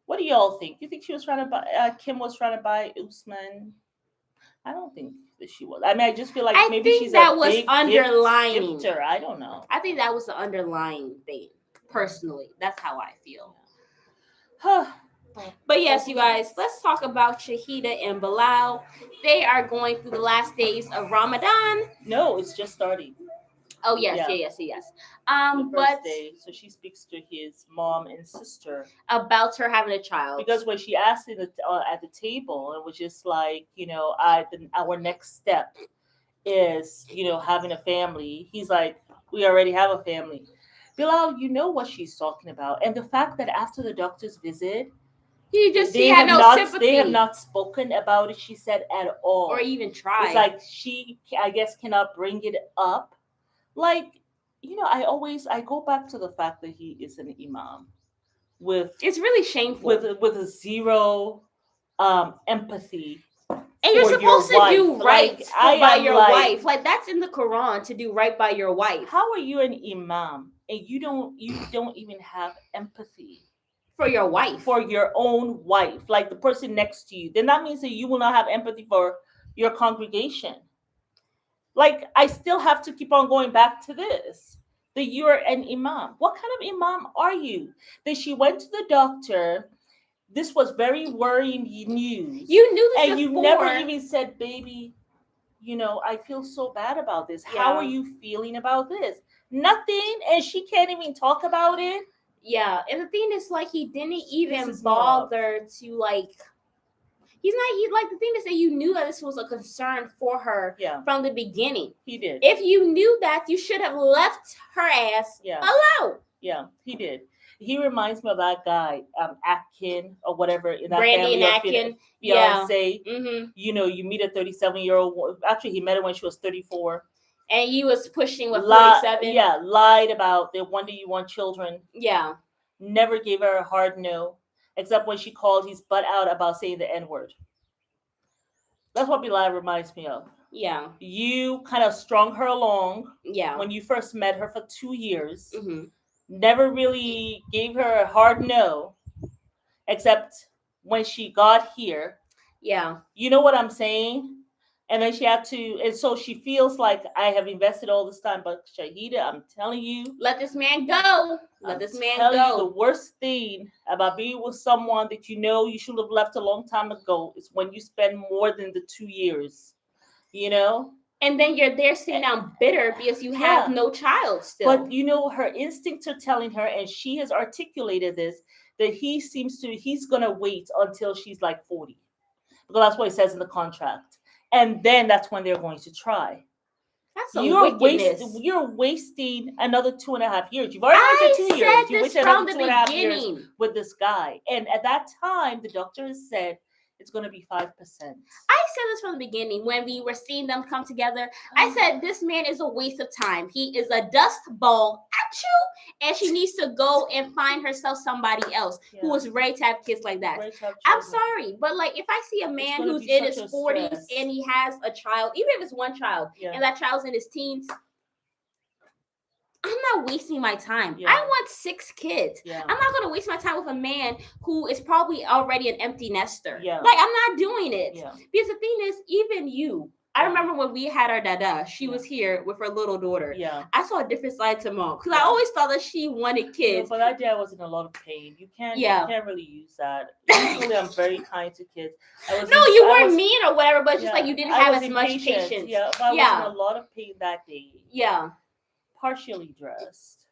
What do y'all think? You think she was trying to buy? Kim was trying to buy Usman? I don't think that she was. I mean, I just feel like maybe she's that was big underlying. Gifter. I don't know. I think that was the underlying thing. Personally, that's how I feel. But yes, you guys, let's talk about Shahida and Bilal. They are going through the last days of Ramadan. No, it's just starting. Oh yes, yes. The first day, so she speaks to his mom and sister about her having a child. Because when she asked him at the table, it was just like, our next step is, having a family. He's like, we already have a family. Bilal, you know what she's talking about, and the fact that after the doctor's visit, she had no sympathy. They have not spoken about it, she said, at all. Or even tried. It's like she, I guess, cannot bring it up. Like, I go back to the fact that he is an imam it's really shameful. With a zero empathy. And you're supposed to do right by your wife. Like, that's in the Quran, to do right by your wife. How are you an imam and you don't even have empathy for your wife, for your own wife, like the person next to you? Then that means that you will not have empathy for your congregation. Like, I still have to keep on going back to this, that you're an imam. What kind of imam are you? That she went to the doctor. This was very worrying news. You knew this and before. You never even said, baby, I feel so bad about this. Yeah. How are you feeling about this? Nothing. And she can't even talk about it. Yeah. And the thing is, like, he didn't even bother to, like, He's not. He like the thing is that you knew that this was a concern for her Yeah, from the beginning. he did. If you knew that, you should have left her ass Yeah. alone. Yeah, he did. He reminds me of that guy, Atkin or whatever in that Brandy family and of Atkin. Yeah. Fiance. Mm-hmm. You know, you meet a 37-year-old. Actually, he met her when she was 34. And you was pushing with 47. Yeah, lied about the one day you want children. Yeah. Never gave her a hard no, except when she called his butt out about saying the N-word. That's what Bilal reminds me of. Yeah. You kind of strung her along Yeah. when you first met her for 2 years. Mm-hmm. Never really gave her a hard no, except when she got here. Yeah. You know what I'm saying? And then she had to, and so she feels like I have invested all this time. But Shahida, I'm telling you, let this man go. Let this man telling you, the go. worst thing about being with someone that you know you should have left a long time ago is when you spend more than the 2 years. You know? And then you're there sitting down bitter because you have Yeah. no child still. But you know, her instincts are telling her, and she has articulated this, that he's gonna wait until she's like 40. Because that's what it says in the contract. And then that's when they're going to try. That's a wickedness. You're wasting another 2.5 years. You've already wasted 2 years. You wasted another 2.5 years with this guy. And at that time, the doctor has said it's going to be 5%. I said this from the beginning when we were seeing them come together. I said this man is a waste of time. He is a dust ball at you, and she needs to go and find herself somebody else who is ready to have kids like that. I'm sorry, but like if I see a man who's in his 40s and he has a child, even if it's one child, and that child's in his teens, I'm not wasting my time. I want 6 kids. I'm not going to waste my time with a man who is probably already an empty nester. Like, I'm not doing it. Because the thing is, even you, I remember when we had our dada, she was here with her little daughter. I saw a different side to mom because I always thought that she wanted kids. But that day I was in a lot of pain. You can't really use that. Usually I'm very kind to kids. You weren't mean or whatever, but it's just like you didn't have as much patience. Yeah, but I was in a lot of pain that day. Yeah. Partially dressed.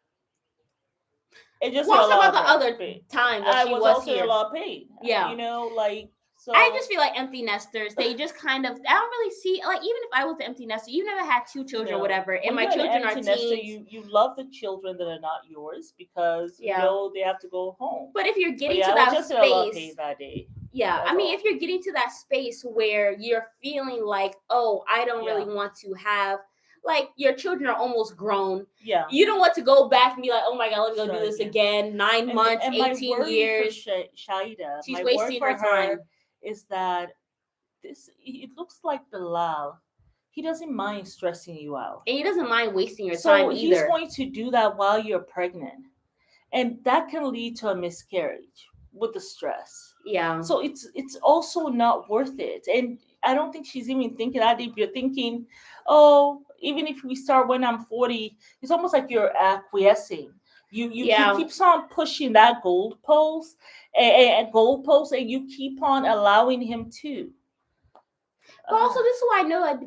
It just about the other time that she was also here. in a lot of pain. Yeah. You know, like, so I just feel like empty nesters, they just kind of, I don't really see, like, even if I was an empty nester, you never had 2 children or whatever, and my children are teens. Nester, you love the children that are not yours because you know they have to go home. But if you're getting to that space, in a lot of pain that day. Yeah, I mean, if you're getting to that space where you're feeling like, oh, I don't really want to have, like, your children are almost grown. Yeah. You don't want to go back and be like, oh my God, let me go do this again. 9 months, and 18 years. Shaida, she's wasting her time. Is that it looks like Bilal. He doesn't mind stressing you out. And he doesn't mind wasting your time either. So he's going to do that while you're pregnant. And that can lead to a miscarriage with the stress. Yeah. So it's also not worth it. And I don't think she's even thinking that deep. You're thinking, oh, even if we start when I'm 40, it's almost like you're acquiescing. You keeps on pushing that goalpost and you keep on allowing him to. But also, this is why I know that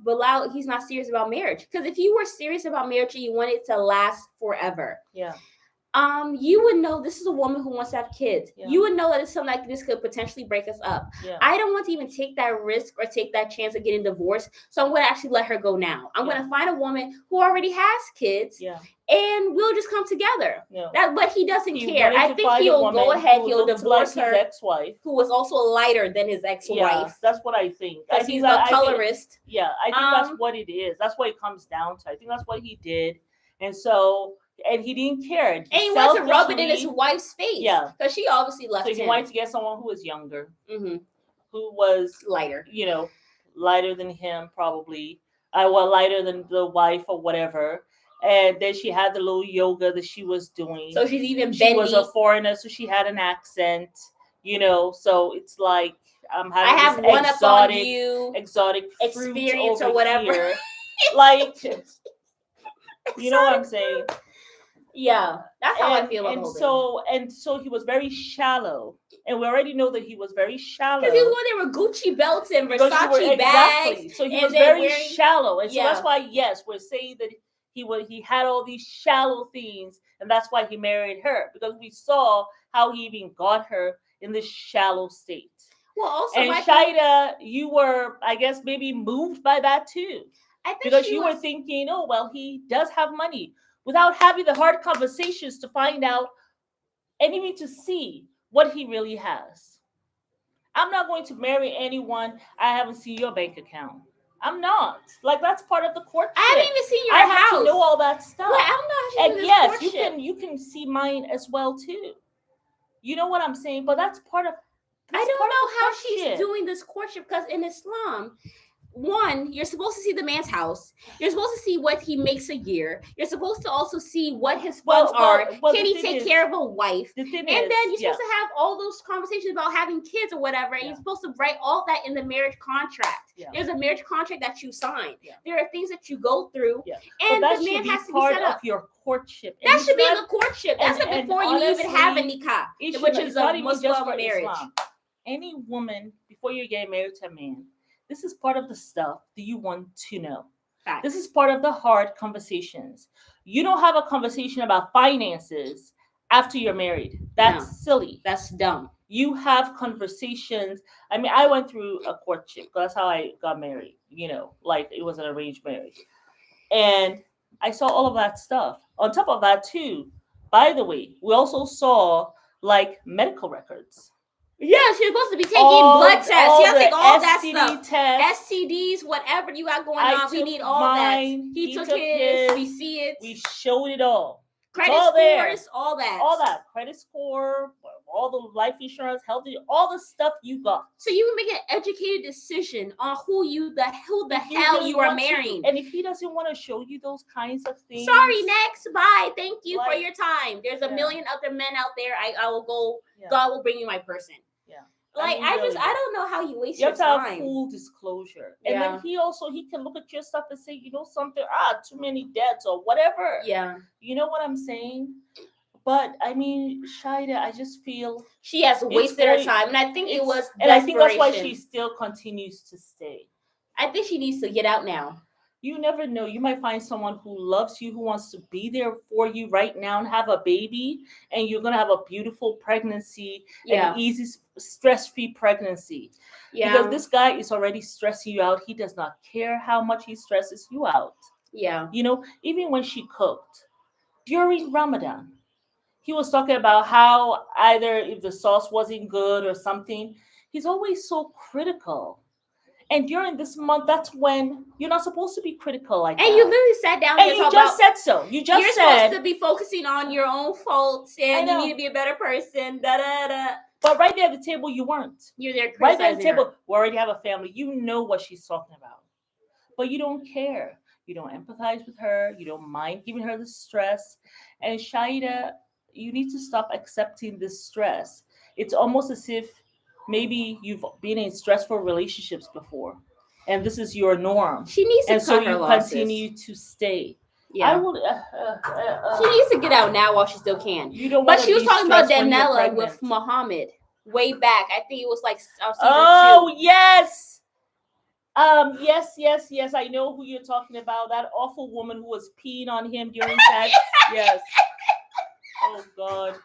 Bilal, he's not serious about marriage. Because if you were serious about marriage and you want it to last forever, you would know this is a woman who wants to have kids. Yeah. You would know that it's something like this could potentially break us up. Yeah. I don't want to even take that risk or take that chance of getting divorced. So I'm going to actually let her go now. I'm going to find a woman who already has kids. Yeah. And we'll just come together. Yeah. But he doesn't care. I think he'll go ahead. He'll divorce her ex-wife, who was also lighter than his ex-wife. Yeah, that's what I think. Because he's a colorist. I think that's what it is. That's what it comes down to. I think that's what he did. And so... And he didn't care. And he wanted to rub it in his wife's face. Yeah. Because she obviously left him. So he wanted to get someone who was younger. Mm-hmm. Who was... lighter. You know, lighter than him, probably. Lighter than the wife or whatever. And then she had the little yoga that she was doing. So she's even bendy. She was a foreigner, so she had an accent. You know, so it's like... I'm having I have one up on you. Exotic experience or whatever. Like... You know what I'm saying? Yeah, that's how I feel about and so he was very shallow, and we already know that he was very shallow because he was going there with Gucci belts and Versace bags. Exactly. So he was very shallow, and so that's why we're saying that he had all these shallow things, and that's why he married her because we saw how he even got her in this shallow state. Well, also And I think Shida, you were, I guess, maybe moved by that too. Because she you were was. thinking, oh, well, he does have money, without having the hard conversations to find out and even to see what he really has. I'm not going to marry anyone I haven't seen your bank account. I'm not. Like, that's part of the I haven't courtship. even seen I your have to know house. all that Well, I stuff. don't know how she's And doing this yes, courtship. you can see mine as well too. You know what I'm saying? But that's part of I that's don't part of know the how she's courtship. doing this courtship because in Islam, one, you're supposed to see the man's house. You're supposed to see what he makes a year. You're supposed to also see what his funds are. Well. Can The he thing take is, care of a wife? the thing And is, then you're yeah, supposed to have all those conversations about having kids or whatever. And Yeah. you're supposed to write all that in the marriage contract. Yeah. There's a marriage contract that you sign. Yeah. There are things that you go through. Yeah. But And that the should man be has to be part set of up. your courtship. And That it's should be in not- the courtship. That's and before you even have a honestly, nikah, it which should- is it's not a even just Muslim for marriage. Islam. Any woman, before you get married to a man, this is part of the stuff that you want to know. Facts. This is part of the hard conversations. You don't have a conversation about finances after you're married. That's No. silly. That's dumb. You have conversations. I mean, I went through a courtship. That's how I got married. Like it was an arranged marriage. And I saw all of that stuff. On top of that, too, by the way, we also saw like medical records. Yeah, she's supposed to be taking blood tests. You have to take all that STD stuff. tests. STDs, whatever you got going I on, we took need all mine, that. He he took took his, we his, see it. We showed it all. Credit all there. scores, all that. All that. Credit score, all the life insurance, health, all the stuff you got. So you can make an educated decision on who the If hell really you are want to. marrying. And if he doesn't want to show you those kinds of things. Sorry, next. Bye. Thank you for Like, your time. There's a yeah. million other men out there. I will go. Yeah. God will bring you my person. Yeah. Like, I mean, really. I don't know how you waste You your have to have time. full disclosure. And Yeah. then he can look at your stuff and say, you know something, too many debts or whatever. Yeah. You know what I'm saying? But I mean, Shida, I just feel she has wasted her time. And I think it was and I think that's why desperation. she still continues to stay. I think she needs to get out now. You never know. You might find someone who loves you, who wants to be there for you right now and have a baby, and you're gonna have a beautiful pregnancy, Yeah. an easy, stress-free pregnancy. Yeah. Because this guy is already stressing you out. He does not care how much he stresses you out. Yeah. Even when she cooked during Ramadan, he was talking about how either if the sauce wasn't good or something, he's always so critical. And during this month, that's when you're not supposed to be critical like that. And you literally sat down and you just said so. You just you're said supposed to be focusing on your own faults and you need to be a better person. Da da da. But right there at the table, you weren't. You're there criticizing right there at the table. her. We already have a family. You know what she's talking about, but you don't care. You don't empathize with her. You don't mind giving her the stress. And Shida, you need to stop accepting this stress. It's almost as if maybe you've been in stressful relationships before, and this is your norm. She needs to and cut so her you losses. continue to stay. Yeah. I would. She needs to get out now while she still can. You don't. But she was talking about when you're Danella pregnant. with Muhammad way back. I think it was like season Oh 2. yes. Yes. I know who you're talking about. That awful woman who was peeing on him during sex. Yes. Oh God.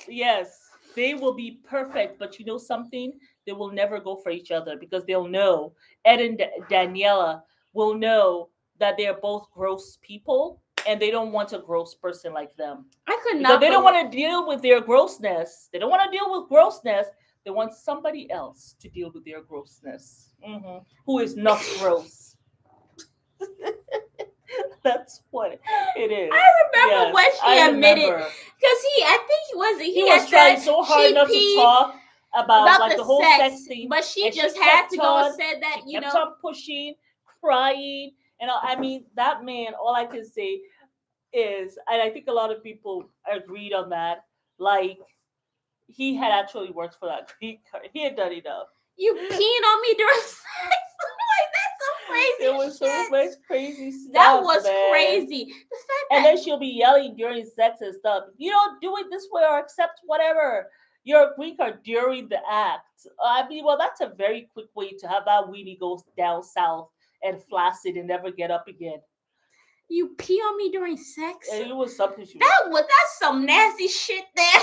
Yes, they will be perfect, but you know something? They will never go for each other because they'll know, Ed and Daniela will know that they're both gross people and they don't want a gross person like them. I could Because not. they don't want to deal with their grossness. They don't want to deal with grossness. They want somebody else to deal with their grossness, who is not gross. That's what it is. I remember when she admitted, because he was trying so hard not to talk about like the whole sex thing, but she just had to go and said that, she kept on pushing, crying, and I mean that man. All I can say is, and I think a lot of people agreed on that, like he had actually worked for that green card. He had done enough. You peeing on me during sex? Like, that's so crazy. It was so much crazy stuff. That was man. crazy. The fact and then she'll be yelling during sex and stuff. You don't do it this way or accept whatever. Your green card during the act. I mean, well, that's a very quick way to have that weenie go down south and flaccid and never get up again. You pee on me during sex? And it was something that's some nasty shit there.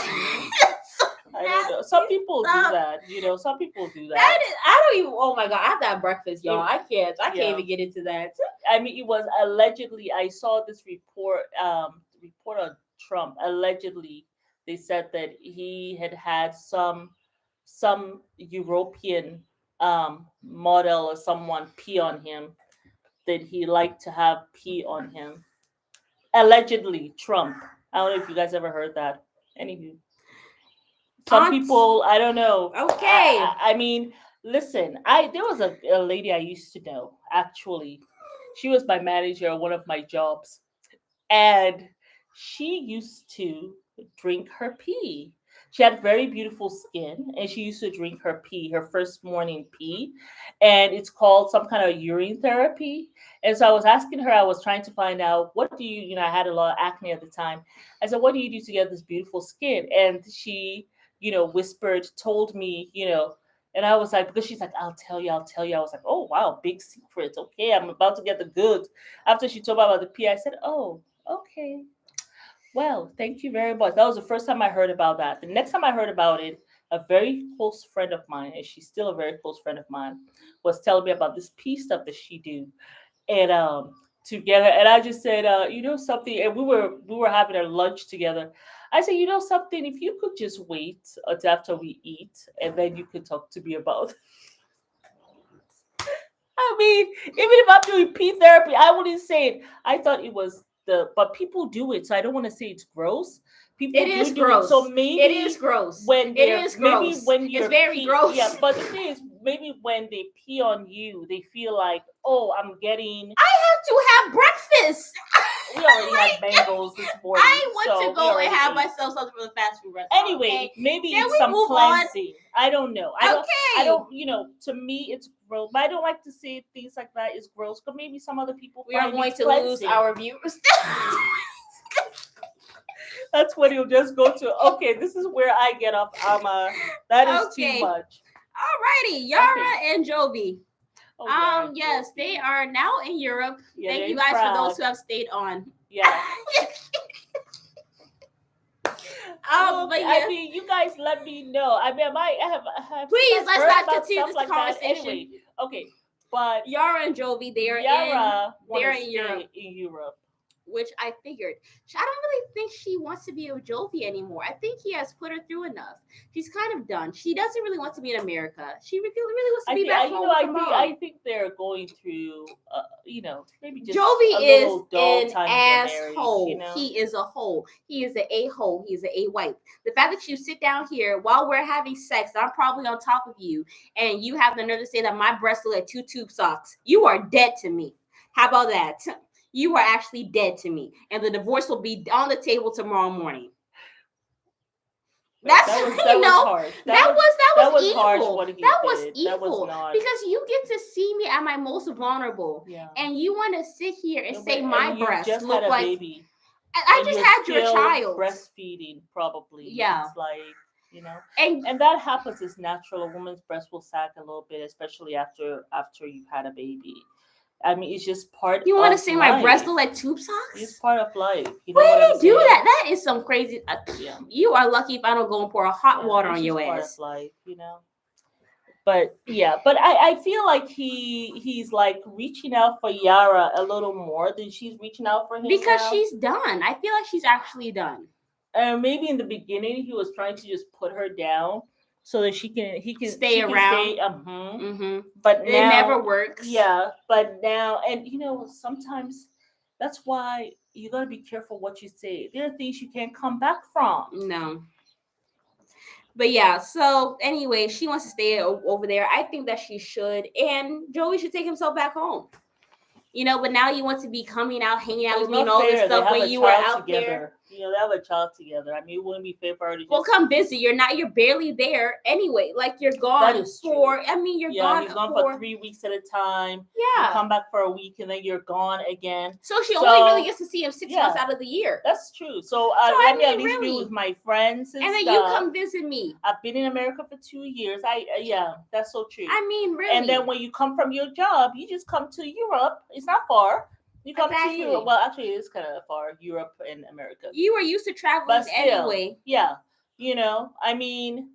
I don't know. Some Nasty people do stuff. that. Some people do That that. is, I don't even. Oh my god, I have to have breakfast, y'all. It- I can't yeah. even get into that. I mean, it was allegedly. I saw this report on Trump. Allegedly, they said that he had some European model or someone pee on him, that he liked to have pee on him. Allegedly, Trump. I don't know if you guys ever heard that. Anywho, some Aunt. people, I don't know. Okay. I mean, listen, I there was a lady I used to know, actually. She was my manager at one of my jobs, and she used to drink her pee. She had very beautiful skin, and she used to drink her pee, her first morning pee, and it's called some kind of urine therapy. And so I was asking her, I was trying to find out, what do I had a lot of acne at the time. I said, what do you do to get this beautiful skin? And she, whispered, told me, and I was like, because she's like, I'll tell you, I'll tell you. I was like, oh wow, big secrets. Okay, I'm about to get the goods. After she told me about the pee, I said, oh, okay. Well, thank you very much. That was the first time I heard about that. The next time I heard about it, a very close friend of mine, and she's still a very close friend of mine, was telling me about this pee stuff that she do, and together. And I just said, something, and we were having our lunch together. I said, something, if you could just wait until after we eat, and then you could talk to me about. I mean, even if I'm doing pee therapy, I wouldn't say it. I thought it was but people do it, so I don't want to say it's gross. People It is do it, so gross. It is maybe gross. when It they're is maybe gross. when It's you're very gross. yeah, but the thing is, maybe when they pee on you, they feel like, oh, I'm getting. I have to have breakfast. We already had Like, mangoes this morning, I want so to we go and already have ate. myself something from the fast food restaurant. Anyway, Okay? maybe Can it's we some move on? cleansing. I don't know. I Okay. don't. To me, it's gross. But I don't like to say things like that is gross. But maybe some other people We are find going it to lose cleansing. our viewers. That's when you'll just go to. Okay, this is where I get off. That is too Okay. much. Alrighty, Yara Okay. and Jovi. Oh, yeah, Yes, Jovi. they are now in Europe. Yeah, Thank they're you in guys for those Prague. who have stayed on. Yeah. Well, But I yeah, mean, you guys let me know. I mean, I have you please guys let's heard not about continue stuff this like that? conversation. Anyway, okay, but Yara and Jovi, they are Yara want they're to in stay Europe, in Europe. which I figured. I don't really think she wants to be with Jovi anymore. I think he has put her through enough. She's kind of done. She doesn't really want to be in America. She really wants to I be think back home with her mom. I think they're going through, maybe just Jovi a is little dull an time in their marriage. asshole. He is a hole. He is an a-hole. He is an a-wipe. The fact that you sit down here while we're having sex, I'm probably on top of you, and you have the nerve to say that my breasts look like 2 tube socks. You are dead to me. How about that? You are actually dead to me, and the divorce will be on the table tomorrow morning. That's that was harsh. That was evil. Harsh what he That was did. evil. That was not, because you get to see me at my most vulnerable, yeah. and you want to sit here and say And my you breasts just look had a like baby. I just you're had your still child. breastfeeding, probably. Yeah. It's like, And and that happens. It's natural. A woman's breast will sag a little bit, especially after you've had a baby. I mean, it's just part. you want to of say life. my breasts look like tube It's socks? part of life. You know Why what do I'm they do saying? that? That is some crazy. Yeah. You are lucky if I don't go and pour a hot water it's on your just part ass. of life. But yeah, but I feel like he's like reaching out for Yara a little more than she's reaching out for him Because now. she's done. I feel like she's actually done. Maybe in the beginning he was trying to just put her down so that he can Stay around. But It now never works. Yeah, but now, and sometimes that's why you gotta be careful what you say. There are things you can't come back from. No. But yeah, so anyway, she wants to stay over there. I think that she should. And Joey should take himself back home. But now you want to be coming out, hanging out But with it's me and not all this fair. They stuff have when a you were child out together. there. They have a child together. I mean, it wouldn't be fair for her to just. Well, come visit. You're barely there anyway. Like you're gone That is for. true. I mean, you're Yeah, gone. he's gone for 3 weeks at a time. Yeah. You come back for a week and then you're gone again. So she only really gets to see him 6 months out of the year. That's true. So, I let me mean, at least be really. with my friends and then stuff. you come visit me. I've been in America for 2 years. That's so true. I mean, really. And then when you come from your job, you just come to Europe. It's not far. You come to Europe. Well, actually, it is kind of far. Europe and America. You were used to traveling anyway. Yeah. I mean,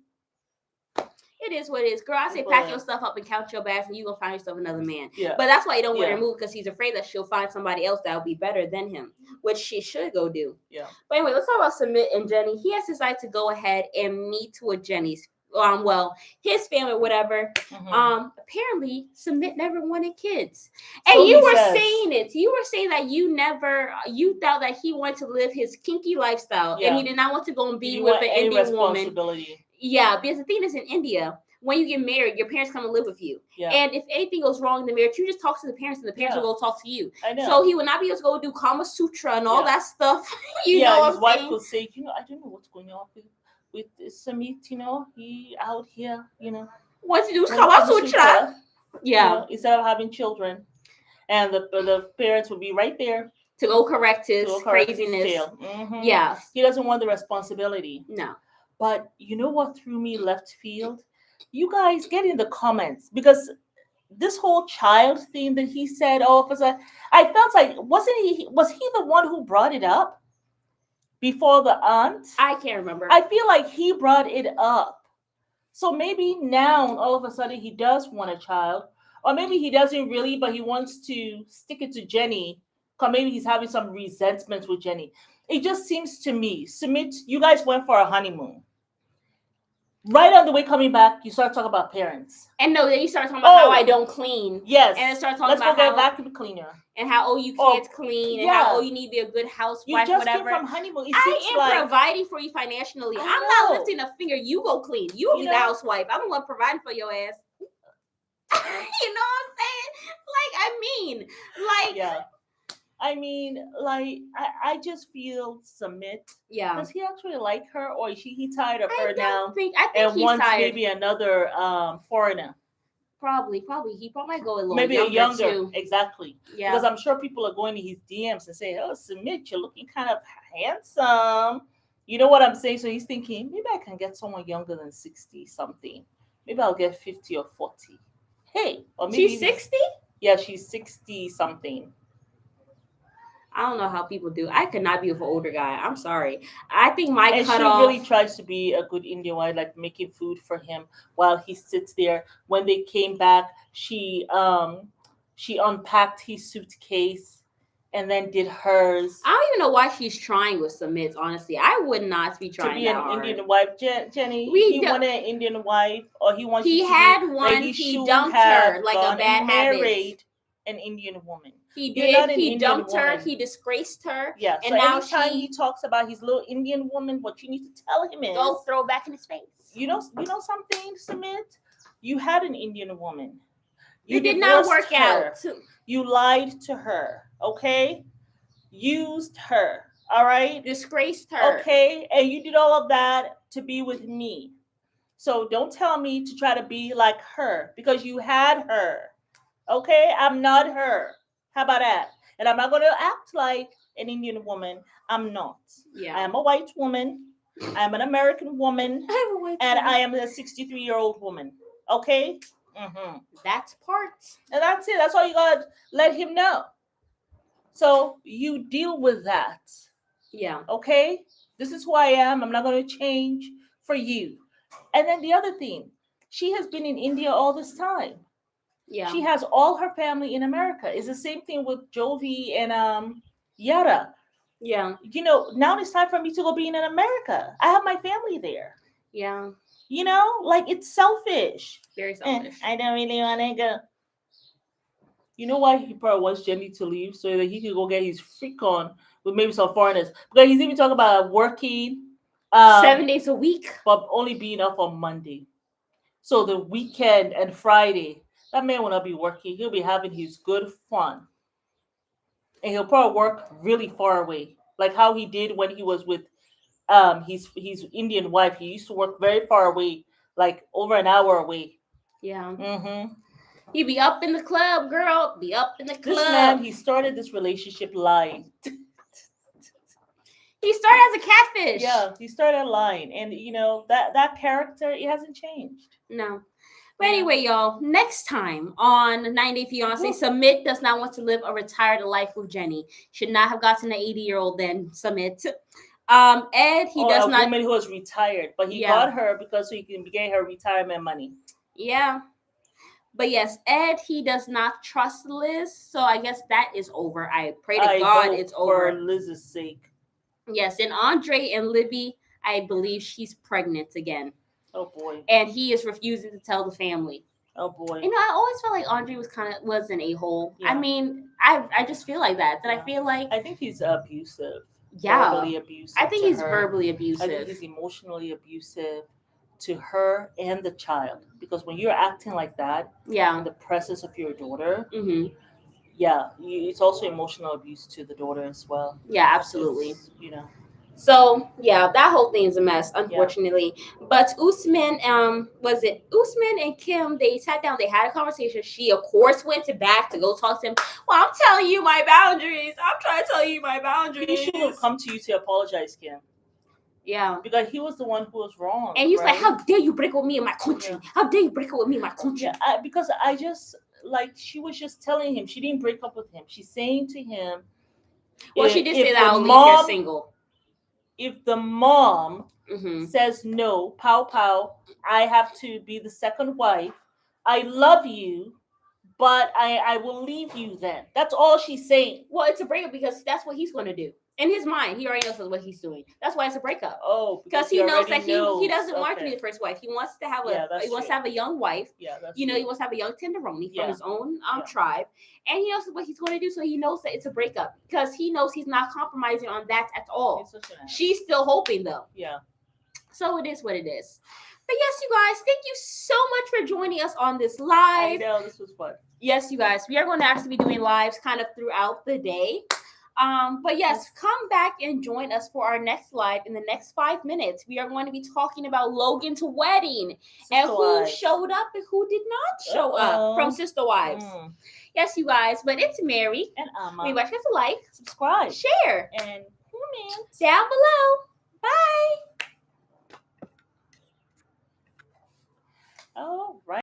It is what it is. Girl, I say pack your but stuff up and count your bags and you gonna find yourself another man. yeah, But that's why he don't want yeah, to move, because he's afraid that she'll find somebody else that'll be better than him, which she should go do. yeah. But anyway, let's talk about Submit and Jenny. He has decided to go ahead and meet with Jenny's his family, whatever. Hmm. Apparently Submit never wanted kids. And So you he were says. saying it. You were saying that you thought that he wanted to live his kinky lifestyle and Yeah. he did not want to go and He be didn't with want an any Indian woman. responsibility. Yeah, because the thing is, in India, when you get married, your parents come and live with you. Yeah. And if anything goes wrong in the marriage, you just talk to the parents and the parents Yeah. will go talk to you. I know. So he would not be able to go do Kama Sutra and all Yeah. that stuff. you Yeah, know what his I'm wife saying? could say, I don't know what's going on with Samit, he out here, Once you do doing Kama Kama Sutra. Sutra, Yeah. instead of having children. And the parents would be right there To go correct to his go correct his craziness. tail. Mm-hmm. Yeah. He doesn't want the responsibility. No. But you know what threw me left field? You guys get in the comments, because this whole child thing that he said, I felt like was he the one who brought it up before the aunt? I can't remember. I feel like he brought it up. So maybe now all of a sudden he does want a child, or maybe he doesn't really, but he wants to stick it to Jenny. Because maybe he's having some resentment with Jenny. It just seems to me, Sumit, you guys went for a honeymoon. Right on the way coming back, you start talking about parents. And no, then you start talking about how I don't clean. Yes. And then start talking Let's about go get how a vacuum cleaner. And how you can't clean, and how you need to be a good housewife, you just whatever. Came from honeymoon. I am providing for you financially. I'm not lifting a finger. You go clean. You will be the housewife. I'm the one providing for your ass. You know what I'm saying? Yeah. I mean, I just feel Submit. Yeah. Does he actually like her, or is he tired of her I now? think and he's wants tired. Maybe another foreigner. Probably. He might go a little maybe younger too. Exactly. Yeah. Because I'm sure people are going to his DMs and saying, "Oh, Submit, you're looking kind of handsome." You know what I'm saying? So he's thinking, maybe I can get someone younger than 60 something. Maybe I'll get 50 or 40. Hey, or maybe she's 60? Yeah, she's 60 something. I don't know how people do. I could not be with an older guy. I'm sorry. I think my and cutoff. She really tries to be a good Indian wife, like making food for him while he sits there. When they came back, she unpacked his suitcase and then did hers. I don't even know why she's trying with Submit. Honestly, I would not be trying to be an hard. Indian wife. Jenny, he wanted an Indian wife, or he wants. He had one. He dumped her like a bad habit. An Indian woman. He did. He dumped her. He disgraced her. Yeah. And so now anytime he talks about his little Indian woman, what you need to tell him is go throw it back in his face. You know something, Submit? You had an Indian woman. You did not work out. You lied to her. Okay. Used her. All right. Disgraced her. Okay. And you did all of that to be with me. So don't tell me to try to be like her, because you had her. Okay, I'm not her. How about that? And I'm not going to act like an Indian woman. I'm not. Yeah. I am a white woman. I'm an American woman. And I am a 63-year-old woman. Okay? Mm-hmm. That's part. And that's it. That's all you got to let him know. So you deal with that. Yeah. Okay? This is who I am. I'm not going to change for you. And then the other thing, she has been in India all this time. Yeah. She has all her family in America. It's the same thing with Jovi and Yara. Yeah. Now it's time for me to go be in America. I have my family there. Yeah. It's selfish. Very selfish. I don't really want to go. You know why he probably wants Jenny to leave? So that he could go get his freak on with maybe some foreigners. Because he's even talking about working 7 days a week. But only being up on Monday. So the weekend and Friday, that man will not be working. He'll be having his good fun. And he'll probably work really far away. Like how he did when he was with his Indian wife. He used to work very far away, like over an hour away. Yeah. Mm-hmm. He'd be up in the club, girl. Be up in the club. This man, he started this relationship lying. He started as a catfish. Yeah, he started lying. And that character, it hasn't changed. No. But anyway, y'all, next time on 90 Day Fiance, Submit does not want to live a retired life with Jenny. Should not have gotten an 80-year-old then, Submit. Ed, he Or does a not. woman who was retired, but he Yeah. got her because he can get her retirement money. Yeah. But yes, Ed, he does not trust Liz. So I guess that is over. I pray to I God hope it's for over. Liz's sake. Yes, and Andre and Libby, I believe she's pregnant again. Oh boy. And he is refusing to tell the family. Oh boy. You know, I always felt like Andre was an a-hole. Yeah. I mean, I just feel like that. That Yeah. I feel like I think he's abusive. Yeah. Verbally abusive. I think to he's her. verbally I think abusive. he's emotionally abusive to her and the child. Because when you're acting like that Yeah. in the presence of your daughter, Mm-hmm. yeah, it's also emotional abuse to the daughter as well. Yeah, absolutely. It's, you know. So yeah, that whole thing is a mess, unfortunately. But Usman, was it Usman and Kim? They sat down, they had a conversation. She, of course, went to back to go talk to him. Well, I'm telling you my boundaries. I'm trying to tell you my boundaries. He should have come to you to apologize, Kim. Yeah. Because he was the one who was wrong. And he's right? like, how dare you break up with me in my country? Yeah. How dare you break up with me in my country? Yeah, because I just, like, she was just telling him. She didn't break up with him. She's saying to him. Well, she did say that I'll leave here single. If the mom Mm-hmm. says no, pow pow, I have to be the second wife. I love you, but I will leave you then. That's all she's saying. Well, it's a breakup because that's what he's going to do. In his mind, he already knows what he's doing. That's why it's a breakup. Oh, because he knows that he doesn't want to be the first wife. He wants to have wants to have a young wife. Yeah, that's he true. wants to have a young tenderoni Yeah. from his own tribe, and he knows what he's going to do. So he knows that it's a breakup because he knows he's not compromising on that at all. She's still hoping though. Yeah. So it is what it is. But yes, you guys, thank you so much for joining us on this live. I know, this was fun. Yes, you guys, we are going to actually be doing lives kind of throughout the day. But yes, come back and join us for our next live in the next 5 minutes. We are going to be talking about Logan's wedding and who showed up and who did not show up from Sister Wives. Yes, you guys, but it's Mary and Amma. We want you to like, subscribe, share, and comment down below. Bye. All right.